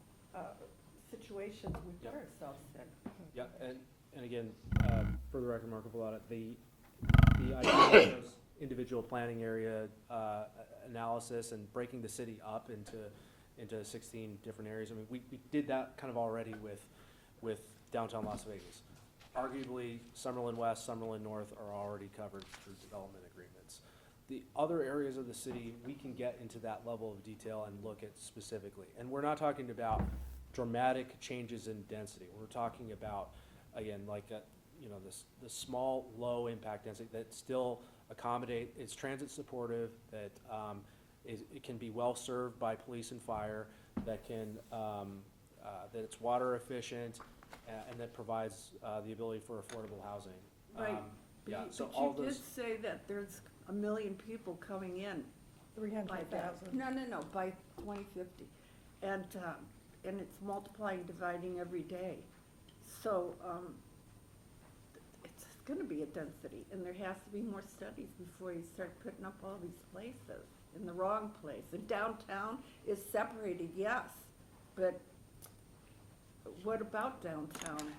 situations we put ourselves in. Yeah, and again, for the record, Marco Vallata, the idea of those individual planning area analysis and breaking the city up into 16 different areas. I mean, we did that kind of already with downtown Las Vegas. Arguably, Summerlin West, Summerlin North are already covered through development agreements. The other areas of the city, we can get into that level of detail and look at specifically. And we're not talking about dramatic changes in density. We're talking about, again, like the small, low impact density that still accommodate, it's transit supportive, that it can be well served by police and fire, that can that it's water efficient, and that provides the ability for affordable housing. Right. Yeah, so But all you those. did say that there's 1 million people coming in by that. 300,000. No, by 2050. And it's multiplying, dividing every day. So, it's gonna be a density, and there has to be more studies before you start putting up all these places in the wrong place. And downtown is separated, yes, but what about downtown?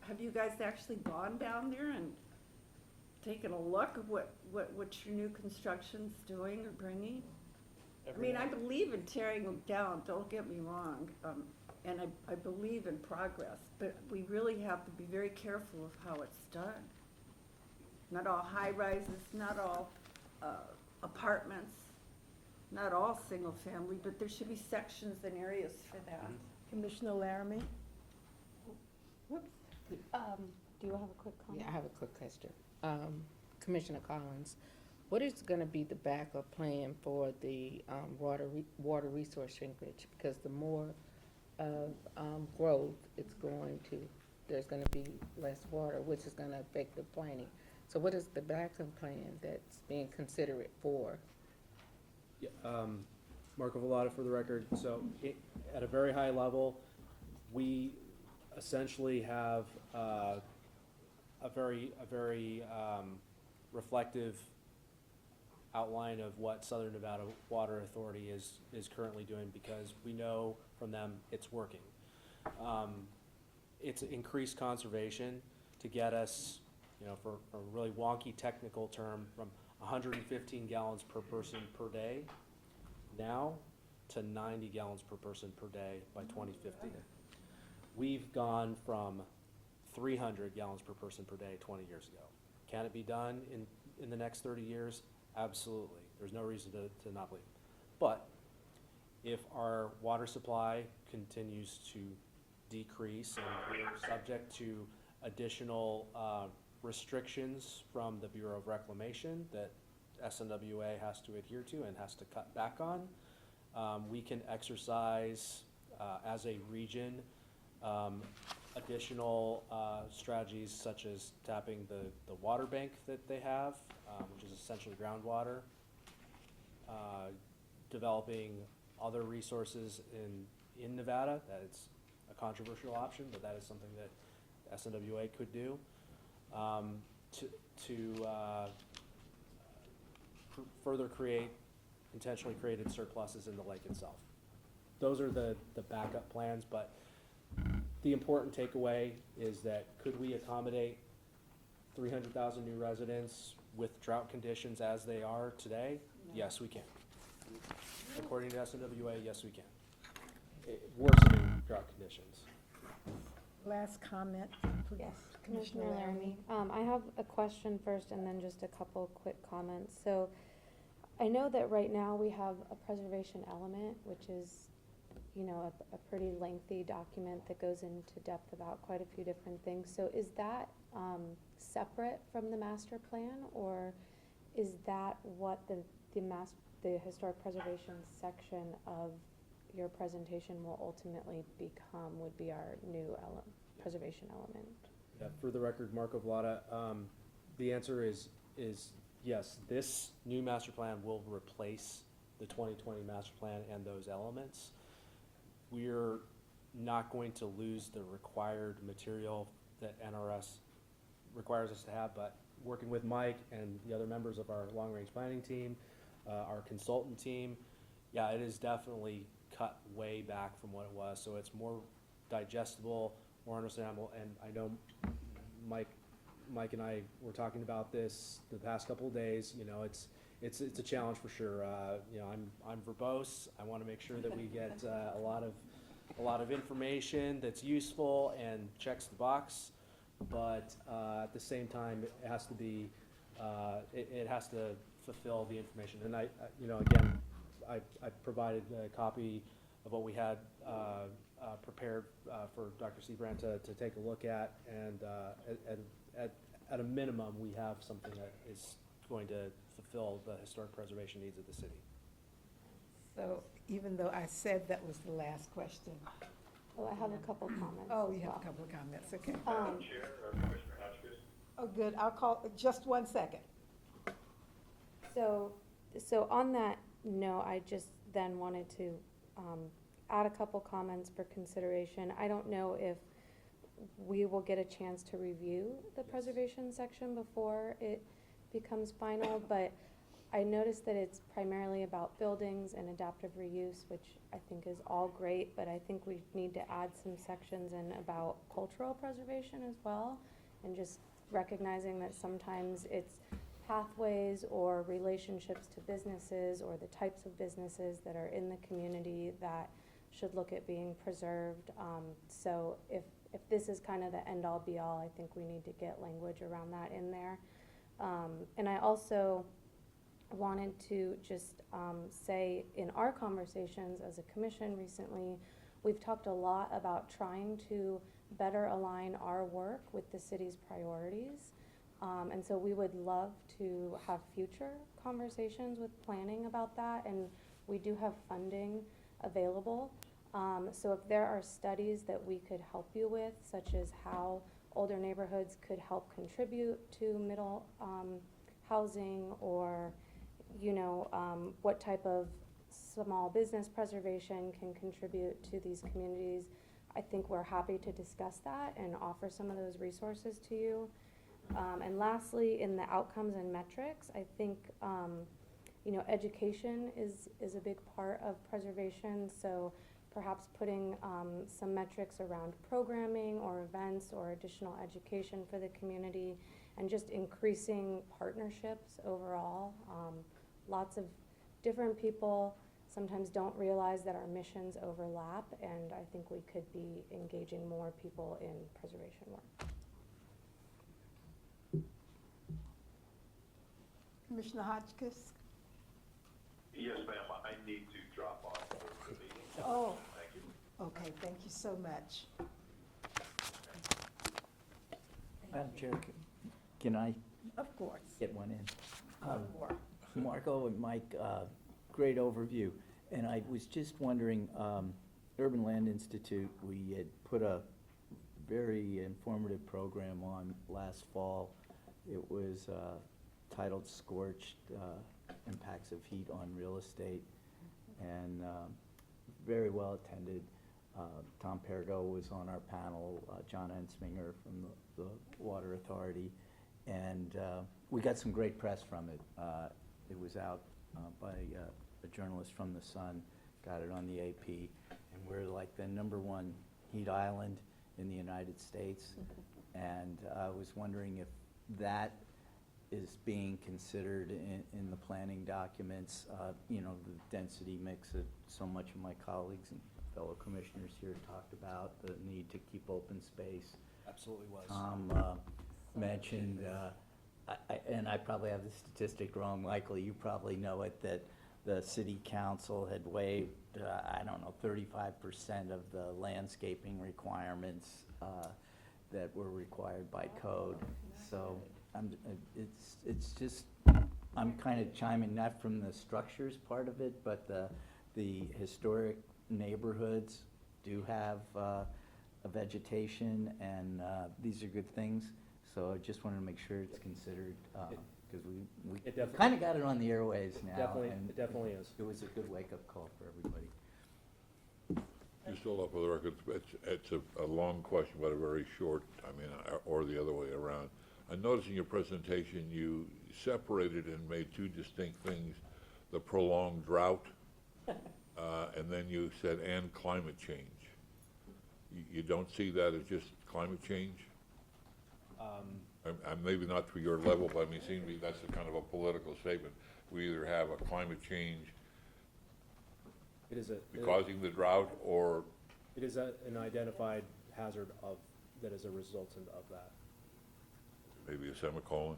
Have you guys actually gone down there and taken a look at what your new construction's doing or bringing? I mean, I believe in tearing them down, don't get me wrong, and I believe in progress, but we really have to be very careful of how it's done. not all high-rises, not all apartments, not all single-family, but there should be sections and areas for that. Commissioner Laramie? Do you have a quick comment? Yeah, I have a quick question. Commissioner Collins, what is gonna be the backup plan for the, water resource shrinkage? Because the more of, growth it's going to, there's gonna be less water, which is gonna affect the planning. So what is the backup plan that's being considered for? Yeah, Marco Vallata for the record. So at a very high level, we essentially have a very reflective outline of what Southern Nevada Water Authority is currently doing, because we know from them it's working. It's increased conservation to get us, you know, for a really wonky technical term, from 115 gallons per person per day now to 90 gallons per person per day by 2050. We've gone from 300 gallons per person per day 20 years ago. Can it be done in the next 30 years? Absolutely. There's no reason to not believe. But if our water supply continues to decrease and we're subject to additional restrictions from the Bureau of Reclamation that SNWA has to adhere to and has to cut back on, we can exercise as a region additional strategies such as tapping the water bank that they have, which is essentially groundwater, developing other resources in Nevada. That it's a controversial option, but that is something that SNWA could do to further create intentionally created surpluses in the lake itself. Those are the backup plans, but the important takeaway is that could we accommodate 300,000 new residents with drought conditions as they are today? No. Yes, we can. According to SNWA, yes, we can. Worsening drought conditions. Last comment, please. Yes, Commissioner Laramie. I have a question first and then just a couple quick comments. So I know that right now we have a preservation element, which is, you know, a pretty lengthy document that goes into depth about quite a few different things. So is that separate from the master plan, or is that what the historic preservation section of your presentation will ultimately become, would be our new preservation element? Yeah, for the record, Marco Vallata, the answer is yes, this new master plan will replace the 2020 master plan and those elements. We're not going to lose the required material that NRS requires us to have, but working with Mike and the other members of our long-range planning team, our consultant team, yeah, it is definitely cut way back from what it was, so it's more digestible, more understandable, and I know Mike and I were talking about this the past couple of days. You know, it's a challenge for sure. You know, I'm verbose. I want to make sure that we get a lot of information that's useful and checks the box, but at the same time, it has to be it has to fulfill the information. And I you know, again, I provided a copy of what we had prepared for Dr. Seabrand to take a look at, and at a minimum, we have something that is going to fulfill the historic preservation needs of the city. So even though I said that was the last question. Well, I have a couple comments. Oh, as you have well. a couple of comments, okay. Chair or Commissioner Hotchkiss? Oh, good, I'll call, just 1 second. So on that note, I just then wanted to add a couple comments for consideration. I don't know if we will get a chance to review the preservation section before it becomes final, but I noticed that it's primarily about buildings and adaptive reuse, which I think is all great, but I think we need to add some sections in about cultural preservation as well, and just recognizing that sometimes it's pathways or relationships to businesses or the types of businesses that are in the community that should look at being preserved. So if this is kind of the end-all be-all, I think we need to get language around that in there. And I also wanted to just say in our conversations as a commission recently, we've talked a lot about trying to better align our work with the city's priorities. And so we would love to have future conversations with planning about that, and we do have funding available. So if there are studies that we could help you with, such as how older neighborhoods could help contribute to middle housing, or what type of small business preservation can contribute to these communities, I think we're happy to discuss that and offer some of those resources to you. And lastly, in the outcomes and metrics, I think education is a big part of preservation. So perhaps putting some metrics around programming or events or additional education for the community, and just increasing partnerships overall. Lots of different people sometimes don't realize that our missions overlap, and I think we could be engaging more people in preservation work. Commissioner Hotchkiss? Yes, ma'am, I need to drop off for the meeting. Oh, Thank you. okay, thank you so much. Madam Chair, can I Of course. get one in? More. Marco and Mike, great overview. And I was just wondering, Urban Land Institute, we had put a very informative program on last fall. It was titled Scorched, Impacts of Heat on Real Estate, and very well attended. Tom Pergo was on our panel, John Ensminger from the Water Authority, and we got some great press from it. It was out by a journalist from The Sun, got it on the AP, and we're like the #1 heat island in the United States. And I was wondering if that is being considered in the planning documents. The density mix that so much of my colleagues and fellow commissioners here talked about, the need to keep open space. Absolutely was. Tom mentioned, and I probably have the statistic wrong, likely you probably know it, that the city council had waived, 35% of the landscaping requirements that were required by code. So it's just, I'm kind of chiming, not from the structures part of it, but the historic neighborhoods do have a vegetation, and these are good things. So I just wanted to make sure it's considered, because we It definitely- kind of got it on the airways now. Definitely, and it definitely is. It was a good wake-up call for everybody. Just hold up for the record, it's a long question, but a very short, or the other way around. I noticed in your presentation, you separated and made two distinct things, the prolonged drought, and then you said, and climate change. You don't see that as just climate change? Maybe not to your level, but it seems to me that's a kind of a political statement. We either have a climate change It is causing the drought, or it is an identified hazard that is a resultant of that. maybe a semicolon.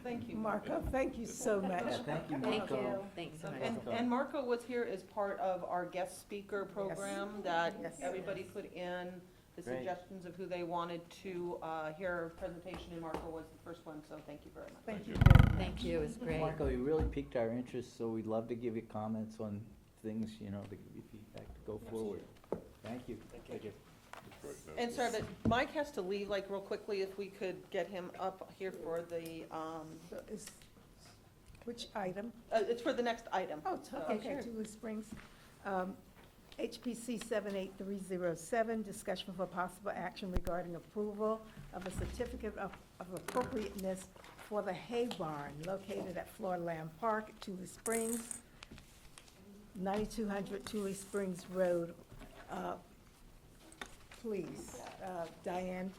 Thank you. Marco, thank you so much. Yeah, thank you, Thank Marco. you. Thanks so much. And Marco was here as part of our guest speaker program that Yes. everybody put in the Great. suggestions of who they wanted to hear a presentation, and Marco was the first one, so thank you very much. Thank you you. very much. Thank you, it was great. Marco, you really piqued our interest, so we'd love to give you comments on things, to give you feedback to go forward. Thank you. Thank you. And sorry, but Mike has to leave like real quickly, if we could get him up here for the, So which item? it's for the next item. Oh, So- okay, Julie Springs. HPC 78307, discussion for possible action regarding approval of a certificate of appropriateness for the hay barn located at Floorland Park, Julie Springs, 9200 Julie Springs Road. Please, Diane.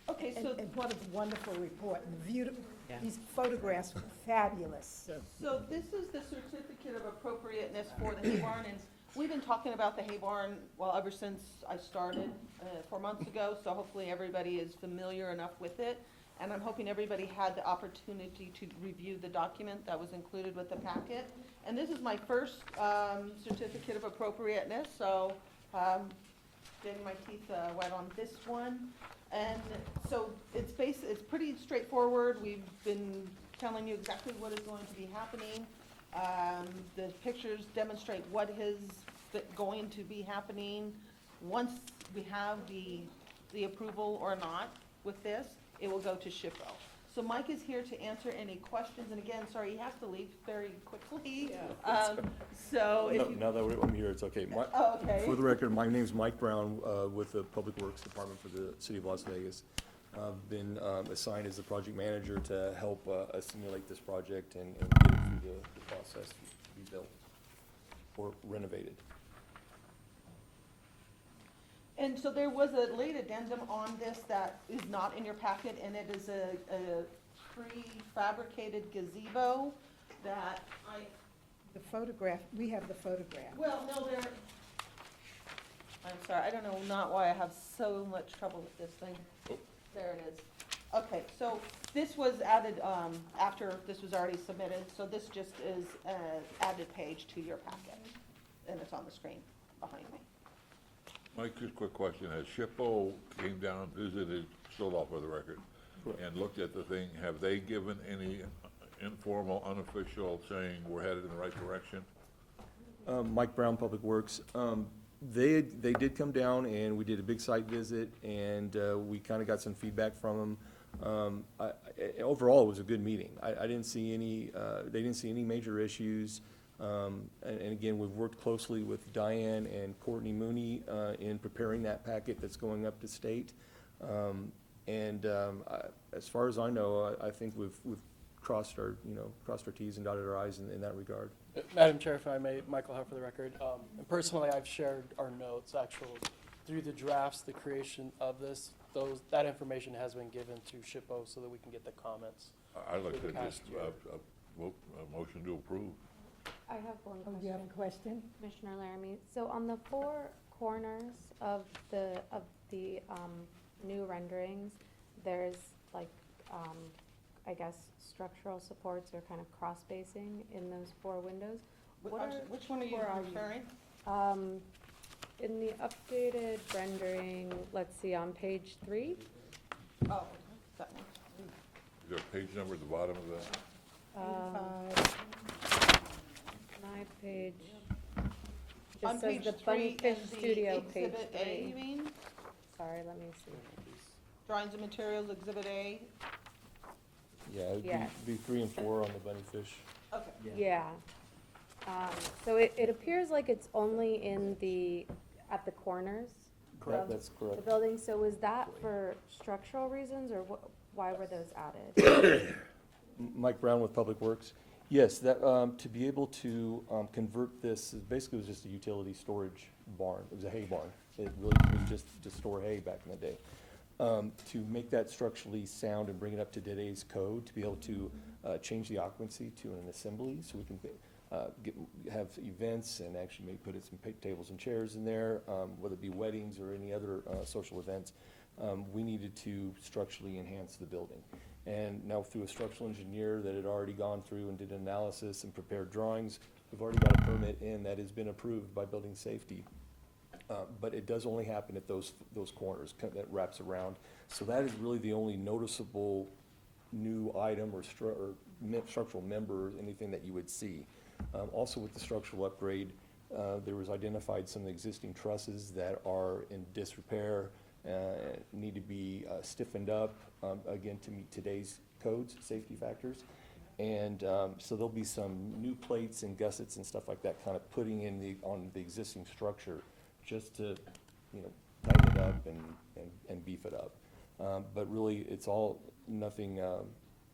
Okay, so And what a wonderful report, and the view, Yeah. these photographs were fabulous. So this is the certificate of appropriateness for the hay barn, and we've been talking about the hay barn, ever since I started 4 months ago, so hopefully everybody is familiar enough with it. and I'm hoping everybody had the opportunity to review the document that was included with the packet. And this is my first certificate of appropriateness, so getting my teeth wet on this one. And so it's pretty straightforward. We've been telling you exactly what is going to be happening. The pictures demonstrate what is going to be happening. Once we have the approval or not with this, it will go to SHPO. So Mike is here to answer any questions, and again, sorry, he has to leave very quickly. So if you. Now that I'm here, it's okay. Oh, okay. For the record, my name's Mike Brown with the Public Works Department for the City of Las Vegas. I've been assigned as the project manager to help assimilate this project and get it through the process to be built or renovated. And so there was a late addendum on this that is not in your packet, and it is a prefabricated gazebo that The photograph, we have the photograph. well, no, I'm sorry, I don't know not why I have so much trouble with this thing. There it is. Okay, so this was added, after this was already submitted, so this just is an added page to your packet, and it's on the screen behind me. Mike, just a quick question. Has SHPO came down, visited, still off of the record, and looked at the thing? Have they given any informal, unofficial saying we're headed in the right direction? Mike Brown, Public Works. They did come down and we did a big site visit and we kind of got some feedback from them. Overall, it was a good meeting. I didn't see any, they didn't see any major issues. And again, we've worked closely with Diane and Courtney Mooney in preparing that packet that's going up to state. As far as I know, I think we've crossed our T's and dotted our I's in that regard. Madam Chair, if I may, Michael Huff for the record. And personally, I've shared our notes, actually, through the drafts, the creation of this, that information has been given to SHPO so that we can get the comments. I'd like for to the past just, year. a motion to approve. I have one Oh, you have a question? Commissioner Laramie. So on the four corners of the new renderings, there's like, I guess, structural supports or kind of cross spacing in those four windows. Which one are you where are referring? In the updated rendering, let's see, on page 3. Oh, that one. Is there a page number at the bottom of that? My page On just says page the 3 Bunny Fish and the Studio, page Exhibit A, you 3. mean? Sorry, let me see. Drawings and materials, Exhibit A? Yeah, it'd Yes. be 3 and 4 on the bunny fish. Okay. Yeah. So it appears like it's only at the corners Correct, of that's the correct. building. So was that for structural reasons, or why were those added? Mike Brown with Public Works. Yes, that, to be able to convert this, basically it was just a utility storage barn. It was a hay barn. It really was just to store hay back in the day. To make that structurally sound and bring it up to today's code, to be able to change the occupancy to an assembly, so we can have events and actually maybe put some tables and chairs in there, whether it be weddings or any other social events. We needed to structurally enhance the building. And now through a structural engineer that had already gone through and did analysis and prepared drawings, we've already got a permit in that has been approved by building safety. But it does only happen at those corners that wraps around. So that is really the only noticeable new item or structural member, anything that you would see. Also with the structural upgrade, there was identified some existing trusses that are in disrepair, need to be stiffened up, again, to meet today's codes, safety factors. And so there'll be some new plates and gussets and stuff like that, kind of putting in on the existing structure, just to, tighten it up and beef it up. But really, it's all nothing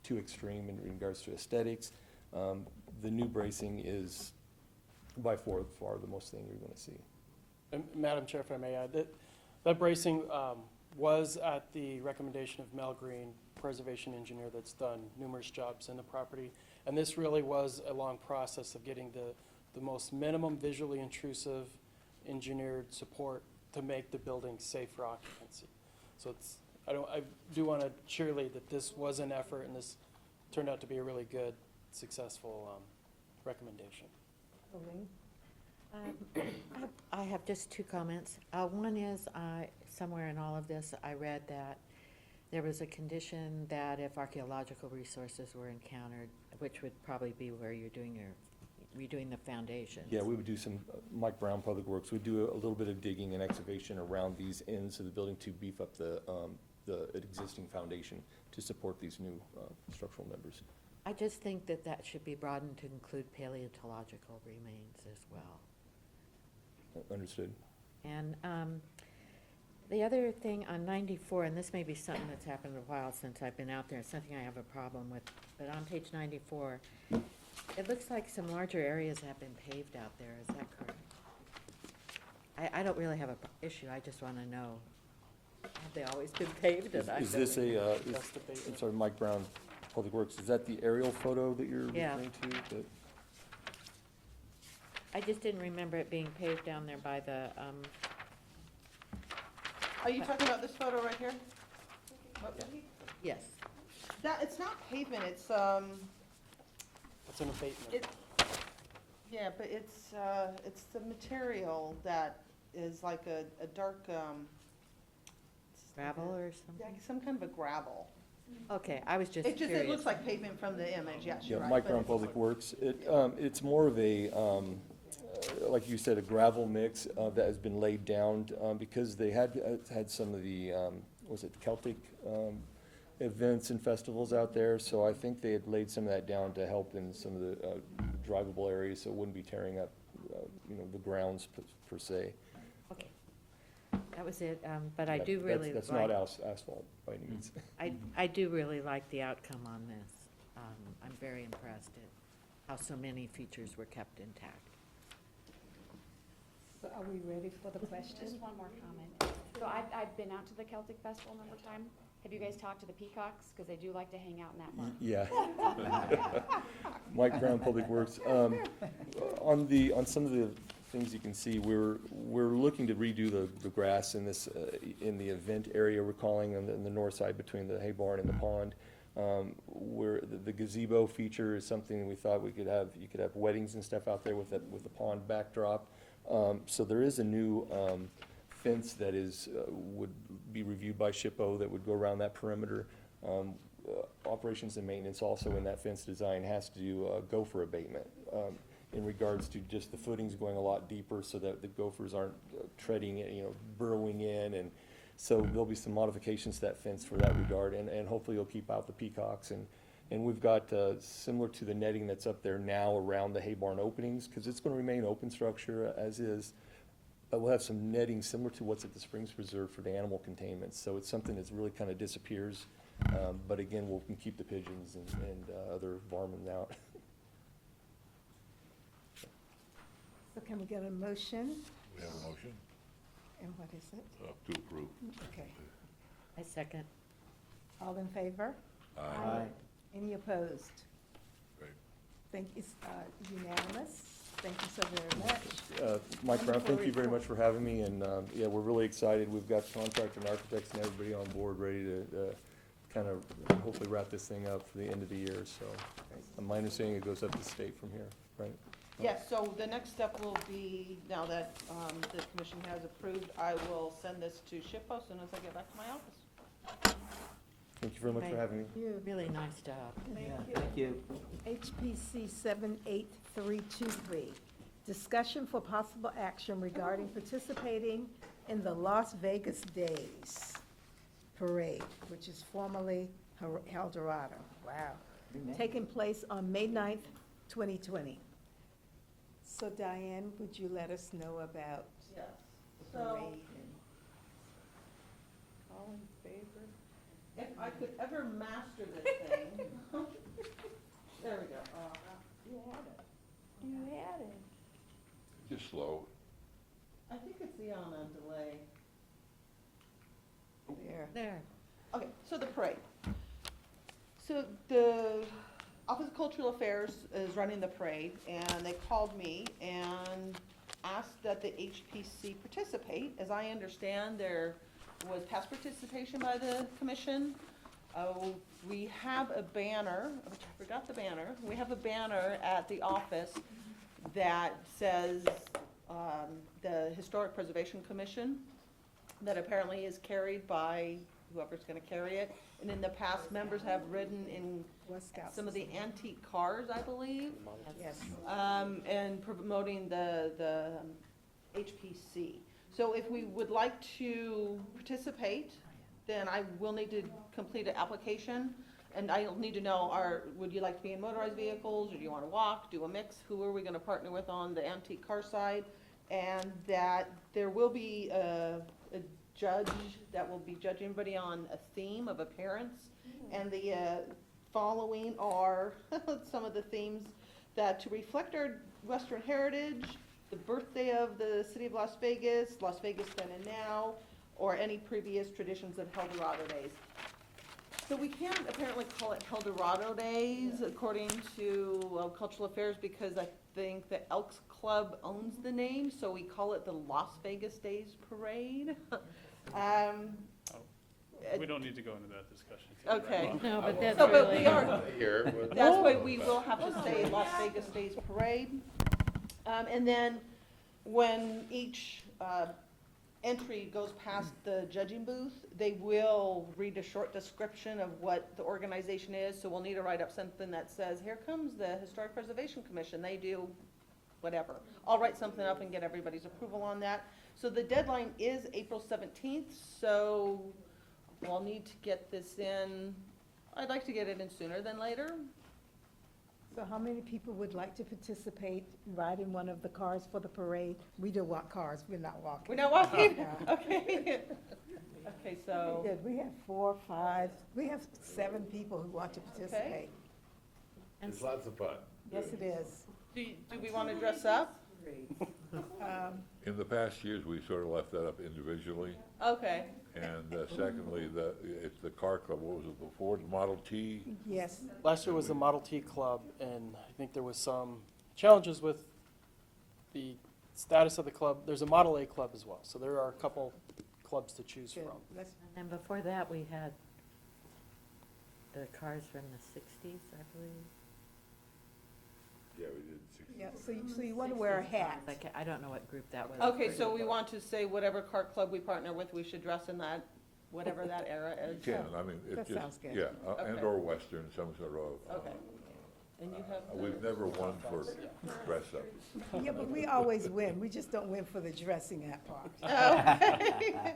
too extreme in regards to aesthetics. The new bracing is by far the most thing you're going to see. And Madam Chair, if I may add, that bracing was at the recommendation of Mel Green, preservation engineer that's done numerous jobs in the property. And this really was a long process of getting the most minimum visually intrusive engineered support to make the building safe for occupancy. So I do want to cheerlead that this was an effort and this turned out to be a really good, successful recommendation. Elaine? I have just two comments. One is, somewhere in all of this, I read that there was a condition that if archaeological resources were encountered, which would probably be where you're doing redoing the foundation. Yeah, we would do some, Mike Brown, Public Works, we'd do a little bit of digging and excavation around these ends of the building to beef up the existing foundation to support these new structural members. I just think that that should be broadened to include paleontological remains as well. Understood. And the other thing on 94, and this may be something that's happened a while since I've been out there, it's something I have a problem with, but on page 94, it looks like some larger areas have been paved out there. Is that correct? I don't really have an issue. I just want to know, have they always been paved? And I Is don't this really- I'm sorry, Mike Brown, Public Works, is that the aerial photo that you're Yeah. referring to? That- I just didn't remember it being paved down there by the, Are you talking about this photo right here? yes. That, it's not pavement, it's, It's an abatement. it, yeah, but it's the material that is like a dark, Gravel or yeah, something? some kind of a gravel. Okay, I was just It curious. just, it looks like pavement from the image, yes, Yeah, you're right. Mike but Brown, it's- Public Works. It's more of a, like you said, a gravel mix that has been laid down because they had some of the, was it Celtic events and festivals out there? So I think they had laid some of that down to help in some of the drivable areas, so it wouldn't be tearing up, the grounds per se. Okay. That was it, but I That- do that's- really That's like. not asphalt by any means. I do really like the outcome on this. I'm very impressed at how so many features were kept intact. So are we ready for the question? Just one more comment. So I've been out to the Celtic Festival a number of times. Have you guys talked to the peacocks? Because they do like to hang out in that park. Yeah. Mike Brown, Public Works. On some of the things you can see, we're looking to redo the grass in this, in the event area we're calling on the north side between the hay barn and the pond. Where the gazebo feature is something we thought we could have, you could have weddings and stuff out there with the pond backdrop. So there is a new fence that would be reviewed by SHPO that would go around that perimeter. Operations and maintenance also in that fence design has to do gopher abatement in regards to just the footings going a lot deeper so that the gophers aren't treading, burrowing in. And so there'll be some modifications to that fence for that regard, and hopefully you'll keep out the peacocks. And we've got, similar to the netting that's up there now around the hay barn openings, because it's going to remain open structure as is. We'll have some netting similar to what's at the Springs Preserve for the animal containment. So it's something that's really kind of disappears. But again, we can keep the pigeons and other varmint out. So can we get a motion? We have a motion And what is it? to approve. Okay. I second. All in favor? Aye. Any opposed? Great. Thank you, unanimous. Thank you so very much. Mike Brown, Wonderful thank you very report. much for having me, and, yeah, we're really excited. We've got contractor and architects and everybody on board ready to, kind of hopefully wrap this thing up for the end of the year, so. My understanding it goes up to state from here, right? Yes, so the next step will be, now that the commission has approved, I will send this to SHPO as soon as I get back to my office. Thank you very much for having me. Really nice job. Thank you. HPC 78323, discussion for possible action regarding participating in the Las Vegas Days Parade, which is formerly El Dorado. Wow. Taking place on May 9th, 2020. So Diane, would you let us know about Yes. the So, parade? And all in favor? if I could ever master this thing. There we go. You had it. You had it. Just slow. I think it's the on a delay. There. There. Okay, so the parade. So the Office of Cultural Affairs is running the parade, and they called me and asked that the HPC participate. As I understand, they're was past participation by the commission. We have a banner, which I forgot the banner. We have a banner at the office that says the Historic Preservation Commission, that apparently is carried by whoever's going to carry it. And in the past, members have ridden in some of the antique cars, I believe, Yes. and promoting the HPC. So if we would like to participate, then I will need to complete an application. And I'll need to know, would you like to be in motorized vehicles, or do you want to walk, do a mix? Who are we going to partner with on the antique car side? And that there will be a judge that will be judging everybody on a theme of appearance. And the following are some of the themes that to reflect our Western heritage, the birthday of the city of Las Vegas then and now, or any previous traditions of El Dorado Days. So we can't apparently call it El Dorado Days according to Cultural Affairs, because I think the Elks Club owns the name, so we call it the Las Vegas Days Parade. We don't need to go into that discussion. Okay. No, but that's So, but really. we are, Here, that's why we will have to say Las Vegas Days Parade. And then when each entry goes past the judging booth, they will read a short description of what the organization is. So we'll need to write up something that says, here comes the Historic Preservation Commission. They do whatever. I'll write something up and get everybody's approval on that. So the deadline is April 17th, so we'll need to get this in. I'd like to get it in sooner than later. So how many people would like to participate, ride in one of the cars for the parade? We do walk cars, we're not walking. We're not walking? Yeah. Okay. Okay, so, Good, we have 4, 5, we have 7 people who want to participate. It's lots of fun. Yes, it is. do we want to dress up? In the past years, we sort of left that up individually. Okay. And secondly, it's the car club, what was it before, the Model T? Yes, Last year was the Model T Club, and I think there was some challenges with the status of the club. There's a Model A Club as well, so there are a couple clubs to choose good. from. Let's- And before that, we had the cars from the 60s, I believe. Yeah, we did 60. Yeah, so you want to wear a hat. I don't know what group that was. Okay, so we want to say whatever car club we partner with, we should dress in that, whatever that era You is. can, I mean, That it's just, sounds good. yeah, and Okay. or Western, some sort of. Okay. And you have. We've never won for dress up. Yeah, but we always win, we just don't win for the dressing that part. Okay.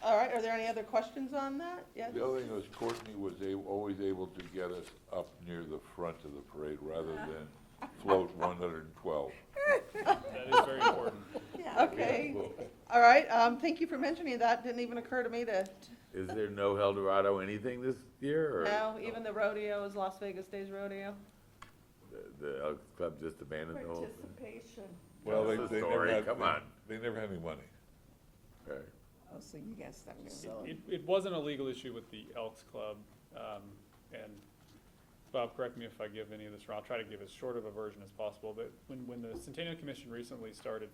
All right, are there any other questions on that? Yes? The other thing was Courtney was always able to get us up near the front of the parade rather than float 112. That is very important. Okay, all right, thank you for mentioning that, didn't even occur to me to, Is there no El Dorado anything this year, or no, even the rodeo is Las Vegas Days Rodeo. the Elks Club just abandoned the whole thing? Participation. Well, Tell us the they never story, had, come on. they never had any money. Okay. Oh, so you got stuck there. It wasn't a legal issue with the Elks Club, and Bob, correct me if I give any of this wrong, I'll try to give as short of a version as possible, but when the Centennial Commission recently started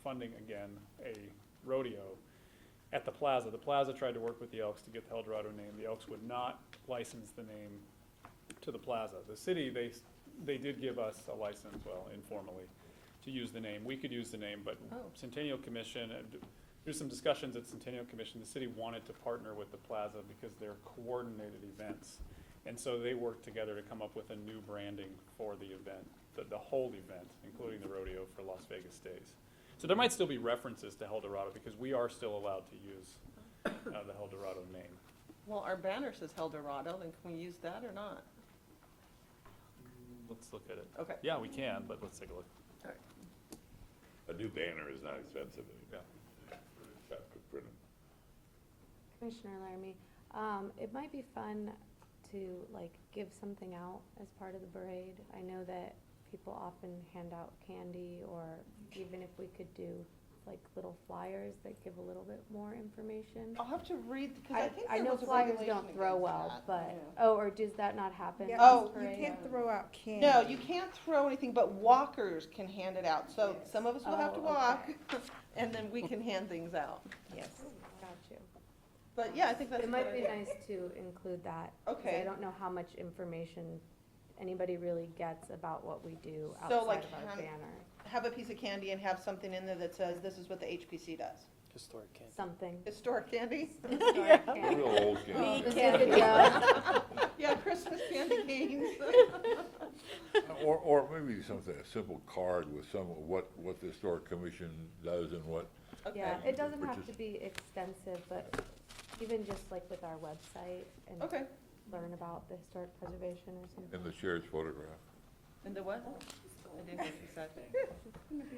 funding again a rodeo at the Plaza tried to work with the Elks to get the El Dorado name. The Elks would not license the name to the Plaza. The city, they did give us a license, well, informally, to use the name. We could use the name, but Oh. Centennial Commission, there's some discussions at Centennial Commission, the city wanted to partner with the Plaza because they're coordinated events. And so they worked together to come up with a new branding for the event, the whole event, including the rodeo for Las Vegas Days. So there might still be references to El Dorado because we are still allowed to use the El Dorado name. Well, our banner says El Dorado, then can we use that or not? Let's look at it. Okay. Yeah, we can, but let's take a look. A new banner is not expensive anymore. Commissioner Laramie, it might be fun to like give something out as part of the parade. I know that people often hand out candy, or even if we could do like little flyers that give a little bit more information. I'll have to read, because I think I there know was a flyers regulation don't throw against well, that. but, Yeah. oh, or does that not happen? Yeah, at Oh, this you parade? can't throw out candy. No, you can't throw anything, but walkers can hand it out. So Yes. some of us will have to Oh, walk, and then we can hand things out. Yes. But yeah, I think that's a It good might be idea. nice to include that. 'Cause Okay. I don't know how much information anybody really gets about what we do So, like, outside of our banner. Have a piece of candy and have something in there that says, this is what the HPC does. Historic candy. Something. Historic candy? Historic candy. Real old candy. This is a joke. Yeah, Christmas candy canes. Or maybe something, a simple card with some, of what the Historic Commission does and what. Yeah, Okay. it doesn't have to be extensive, but even just like with our website and Okay. learn about the historic preservation or something. In the chair's photograph. And the what? I didn't hear what you said.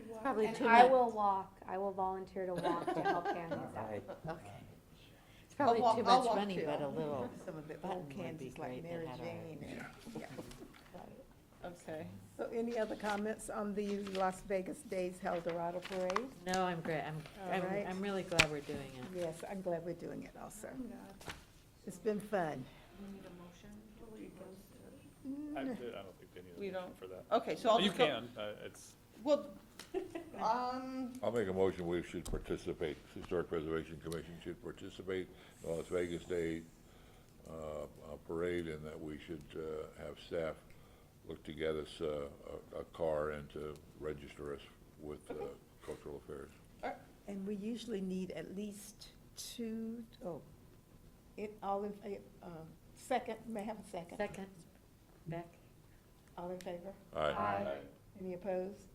It's probably And too I much. will volunteer to walk to help hand these out. Right. Okay. It's probably walk- too I'll much walk money, too. but a little Some of the button old would be candies like great that Mary had our- Jane and, yeah. Okay. So any other comments on the Las Vegas Days El Dorado Parade? No, I'm great. All right. I'm really glad we're doing it. Yes, I'm glad we're doing it also. It's been fun. I don't think they need a We motion don't- for that. Okay, so I'll You just go. can, it's, Well, I'll make a motion, we should participate, Historic Preservation Commission should participate in the Las Vegas Day parade, and that we should have staff look to get us a car and to register us with Cultural Affairs. And we usually need at least two, second, may I have a second? Second, Beck? All in favor? Aye. Any opposed?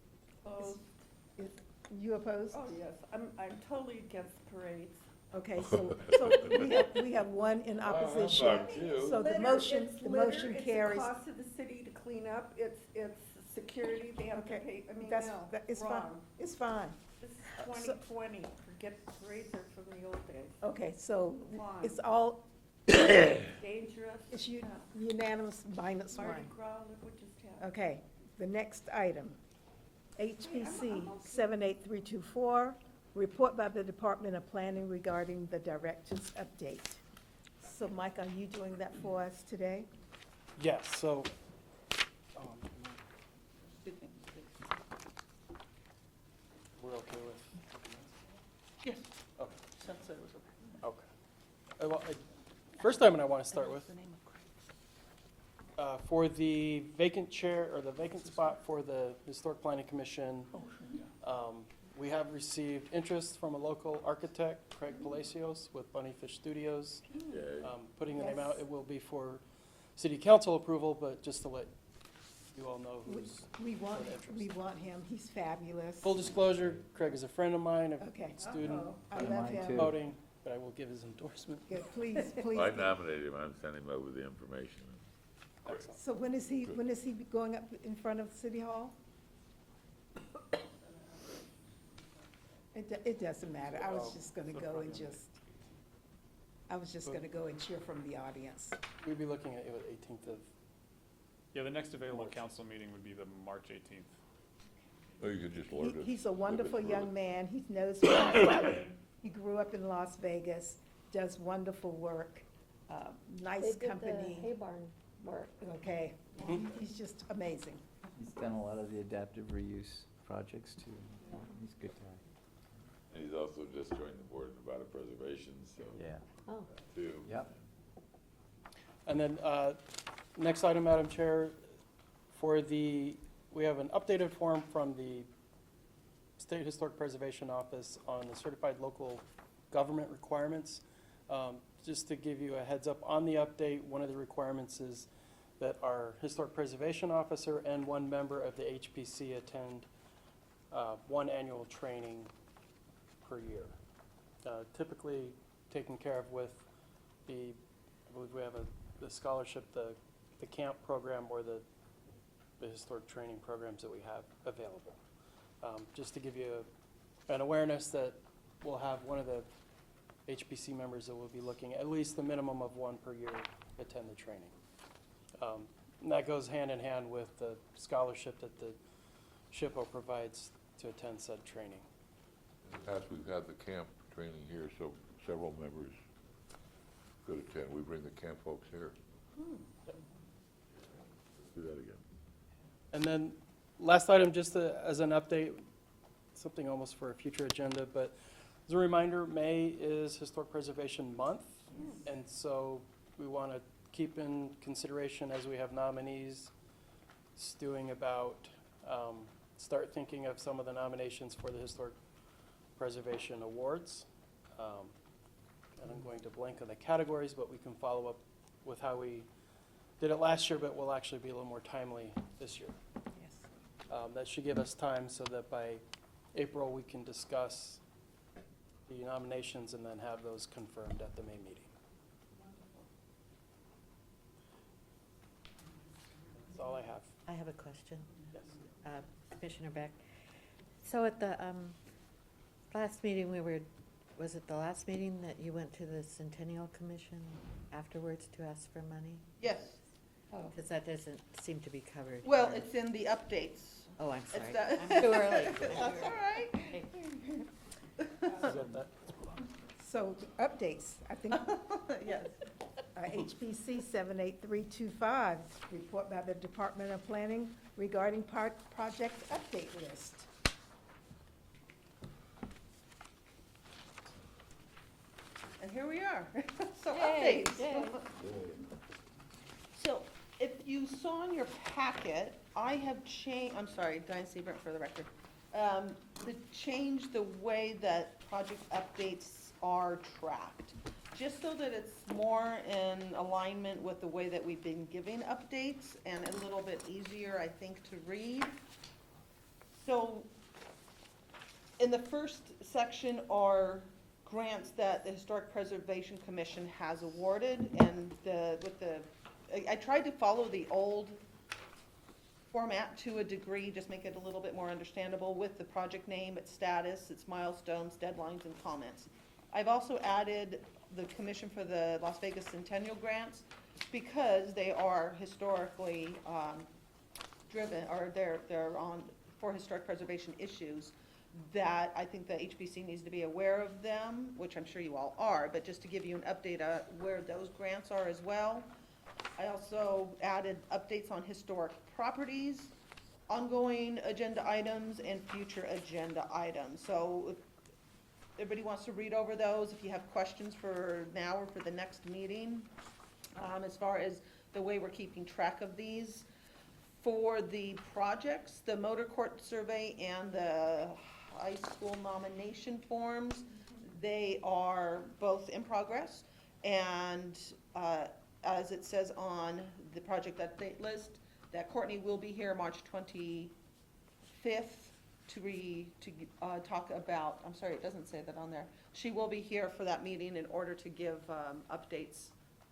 You opposed? Oh, yes, I'm totally against parades. Okay, so we have one in opposition. I'm too. So the Litter, motion, it's the litter, motion carries. It's the cost of the city to clean up, it's security, they have to Okay, pay, I mean, that's, no, it's fine, wrong. it's fine. This is So- 2020, forget parades are from the old days. Okay, so Wrong. it's all, Dangerous. it's Yeah. unanimous minus Mardi one. Gras, look what just happened. Okay, the next item, HPC 78324, report by the Department of Planning regarding the director's update. So Mike, are you doing that for us today? Yes, so, we're okay with, Yes. okay, Since it was okay. okay. First item I want to start with, for the vacant chair, or the vacant spot for the Historic Planning Commission, we have received interest from a local architect, Craig Palacios, with Bunnyfish Studios. Putting the name out, Yes. it will be for city council approval, but just to let you all know who's. We want, for interest. we want him, he's fabulous. Full disclosure, Craig is a friend of mine, Okay. a student I And love mine him. too. voting, but I will give his endorsement. Yeah, please, please. I nominated him, I'm sending him over the information. Excellent. So when is he going up in front of City Hall? It doesn't matter, I was just gonna go and cheer from the audience. We'd be looking at, 18th of, yeah, the next available council meeting would be the March 18th. Or you could just order it. He's a wonderful through. young man, he knows what he's doing. He grew up in Las Vegas, does wonderful work, nice They company. did the hay barn work. Okay, he's just amazing. He's done a lot of the adaptive reuse projects too. He's a good guy. And he's also just joined the Board of Nevada Preservation, so, Yeah. Oh, too. Yep. and then, next item, Madam Chair, we have an updated form from the State Historic Preservation Office on the certified local government requirements. Just to give you a heads up on the update, one of the requirements is that our Historic Preservation Officer and one member of the HPC attend one annual training per year. Typically taken care of with I believe we have the scholarship, the camp program, or the historic training programs that we have available. Just to give you an awareness that we'll have one of the HPC members that will be looking, at least the minimum of one per year, attend the training. And that goes hand in hand with the scholarship that the SHPO provides to attend said training. In the past, we've had the camp training here, so several members could attend. We bring the camp folks here. Do that again. And then, last item, just as an update, something almost for a future agenda, but As a reminder, May is Historic Preservation Month, and so we want to keep in consideration as we have nominees stewing about, start thinking of some of the nominations for the Historic Preservation Awards. And I'm going to blank on the categories, but we can follow up with how we did it last year, but we'll actually be a little more timely this year. Yes. That should give us time so that by April, we can discuss the nominations and then have those confirmed at the May meeting. That's all I have. I have a question. Yes. Commissioner Beck. So at the last meeting, was it the last meeting that you went to the Centennial Commission afterwards to ask for money? Yes. Because that doesn't seem to be covered. Well, here. it's in the updates. Oh, I'm It's sorry. the- I'm too early. That's all right. Okay. You got that? So, updates, I think, Yes. HPC 78325, report by the Department of Planning regarding project update list. And here we are. So Yay, updates. yay. So if you saw in your packet, I have changed, I'm sorry, Diane Seabrant for the record. To change the way that project updates are tracked, just so that it's more in alignment with the way that we've been giving updates and a little bit easier, I think, to read. So in the first section are grants that the Historic Preservation Commission has awarded, and I tried to follow the old format to a degree, just make it a little bit more understandable with the project name, its status, its milestones, deadlines, and comments. I've also added the Commission for the Las Vegas Centennial Grants because they are historically driven, or they're on for historic preservation issues, that I think the HBC needs to be aware of them, which I'm sure you all are, but just to give you an update on where those grants are as well. I also added updates on historic properties, ongoing agenda items, and future agenda items. So if everybody wants to read over those, if you have questions for now or for the next meeting, as far as the way we're keeping track of these. For the projects, the motor court survey and the high school nomination forms, they are both in progress. And as it says on the project update list, that Courtney will be here March 25th to talk about, I'm sorry, it doesn't say that on there. She will be here for that meeting in order to give updates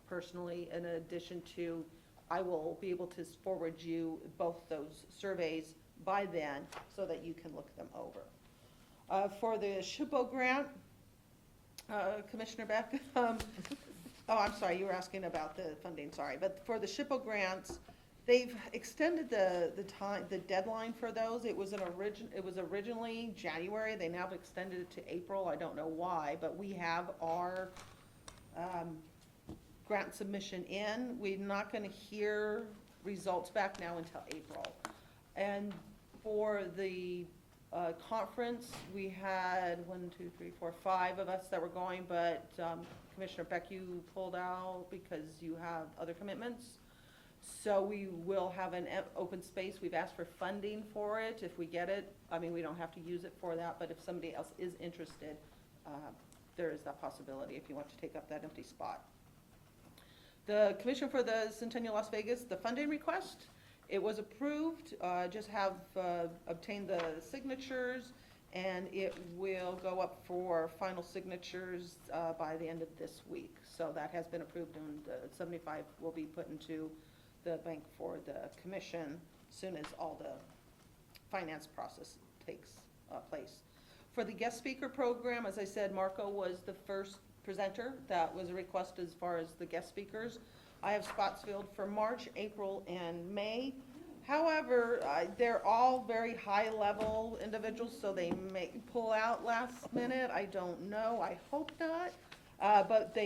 personally, in addition to, I will be able to forward you both those surveys by then so that you can look them over. For the SHPO grant, Commissioner Beck, oh, I'm sorry, you were asking about the funding, sorry. But for the SHPO grants, they've extended the deadline for those. It was originally January. They now have extended it to April. I don't know why, but we have our grant submission in. We're not going to hear results back now until April. And for the conference, we had 5 of us that were going, but Commissioner Beck, you pulled out because you have other commitments. So we will have an open space. We've asked for funding for it. If we get it, I mean, we don't have to use it for that, but if somebody else is interested, there is that possibility if you want to take up that empty spot. The Commission for the Centennial Las Vegas, the funding request, it was approved, just have obtained the signatures, and it will go up for final signatures by the end of this week. So that has been approved, and 75 will be put into the bank for the commission as soon as all the finance process takes place. For the guest speaker program, as I said, Marco was the first presenter. That was a request as far as the guest speakers. I have spots filled for March, April, and May. However, they're all very high-level individuals, so they may pull out last minute. I don't know. I hope not. But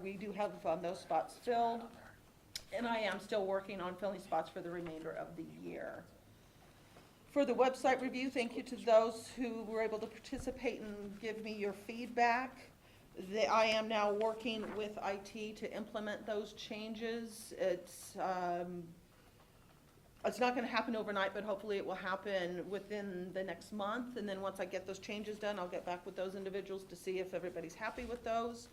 we do have those spots filled. And I am still working on filling spots for the remainder of the year. For the website review, thank you to those who were able to participate and give me your feedback. I am now working with IT to implement those changes. It's not gonna happen overnight, but hopefully it will happen within the next month. And then once I get those changes done, I'll get back with those individuals to see if everybody's happy with those.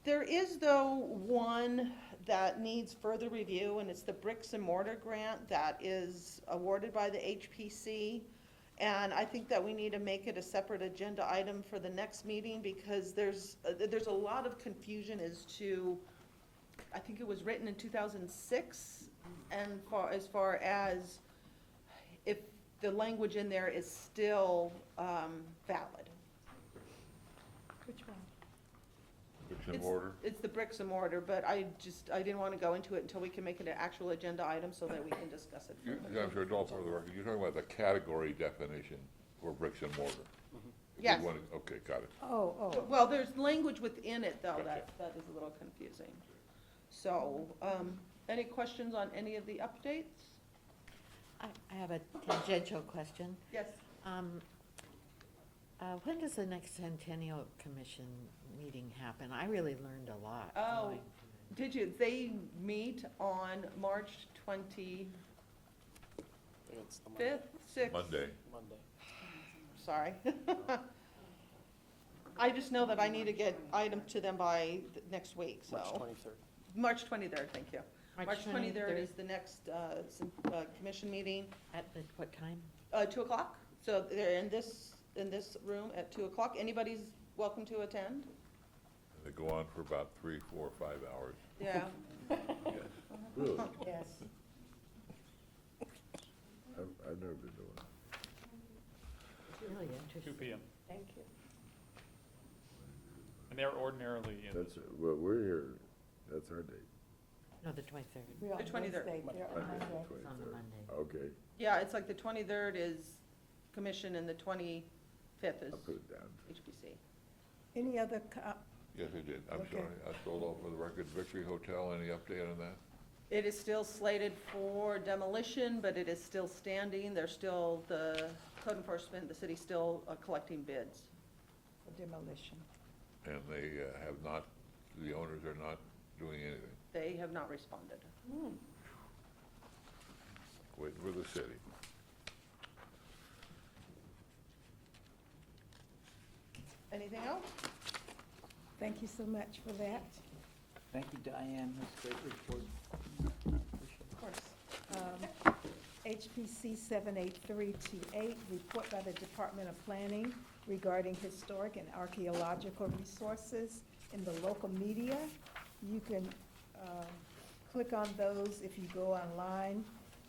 There is, though, one that needs further review, and it's the bricks and mortar grant that is awarded by the HPC. And I think that we need to make it a separate agenda item for the next meeting, because there's a lot of confusion as to, I think it was written in 2006, and as far as if the language in there is still valid. Which one? Bricks and mortar? It's the bricks and mortar, but I didn't want to go into it until we can make it an actual agenda item so that we can discuss it. I'm sure, don't, for the record, you're talking about the category definition for bricks and mortar? If you Yes. wanna- Okay, got it. Oh, Well, there's language within it, though, Gotcha. that is a little confusing. So, any questions on any of the updates? I have a tangential question. Yes. When does the next Centennial Commission meeting happen? I really learned a lot. Oh, going. did you? They meet on March 25th, It's the Monday. 6th? Monday. Monday. Sorry. I just know that I need to get items to them by next week, so. March 23rd. March 23rd, thank you. March 23rd 23rd. is the next commission meeting, What time? 2 o'clock. So they're in this room at 2 o'clock. Anybody's welcome to attend. They go on for about 3, 4, 5 hours. Yeah. Really? yes. I've never been to one. It's really 2 interesting. PM. Thank you. And they're ordinarily in. That's, well, we're here, that's our date. No, the 23rd. We're on The 23rd. Wednesday, they're on Monday, Monday. It's on a Monday. Okay, Yeah, it's like the 23rd is commission and the 25th is I'll put it down. HPC. Any other, Yes, I did. I'm Okay. sorry. I stole off for the record. Victory Hotel, any update on that? It is still slated for demolition, but it is still standing. There's still the code enforcement, the city's still collecting bids. for demolition? And they have not, the owners are not doing anything. They have not responded. Waiting for the city. Anything else? Thank you so much for that. Thank you, Diane, that's a great report. Of course. HPC 78328, report by the Department of Planning regarding historic and archaeological resources in the local media. You can click on those if you go online,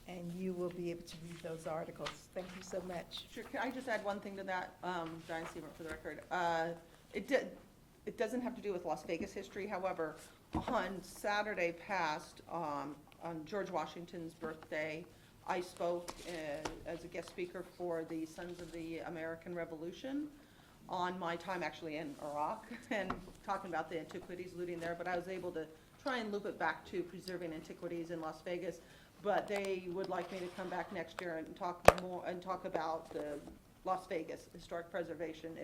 and you will be able to read those articles. Thank you so much. Sure, can I just add one thing to that, Diane Seaver for the record? It doesn't have to do with Las Vegas history, however, on Saturday past, on George Washington's birthday, I spoke as a guest speaker for the Sons of the American Revolution on my time actually in Iraq, and talking about the antiquities looting there, but I was able to try and loop it back to preserving antiquities in Las Vegas. But they would like me to come back next year and talk more, and talk about the Las Vegas historic preservation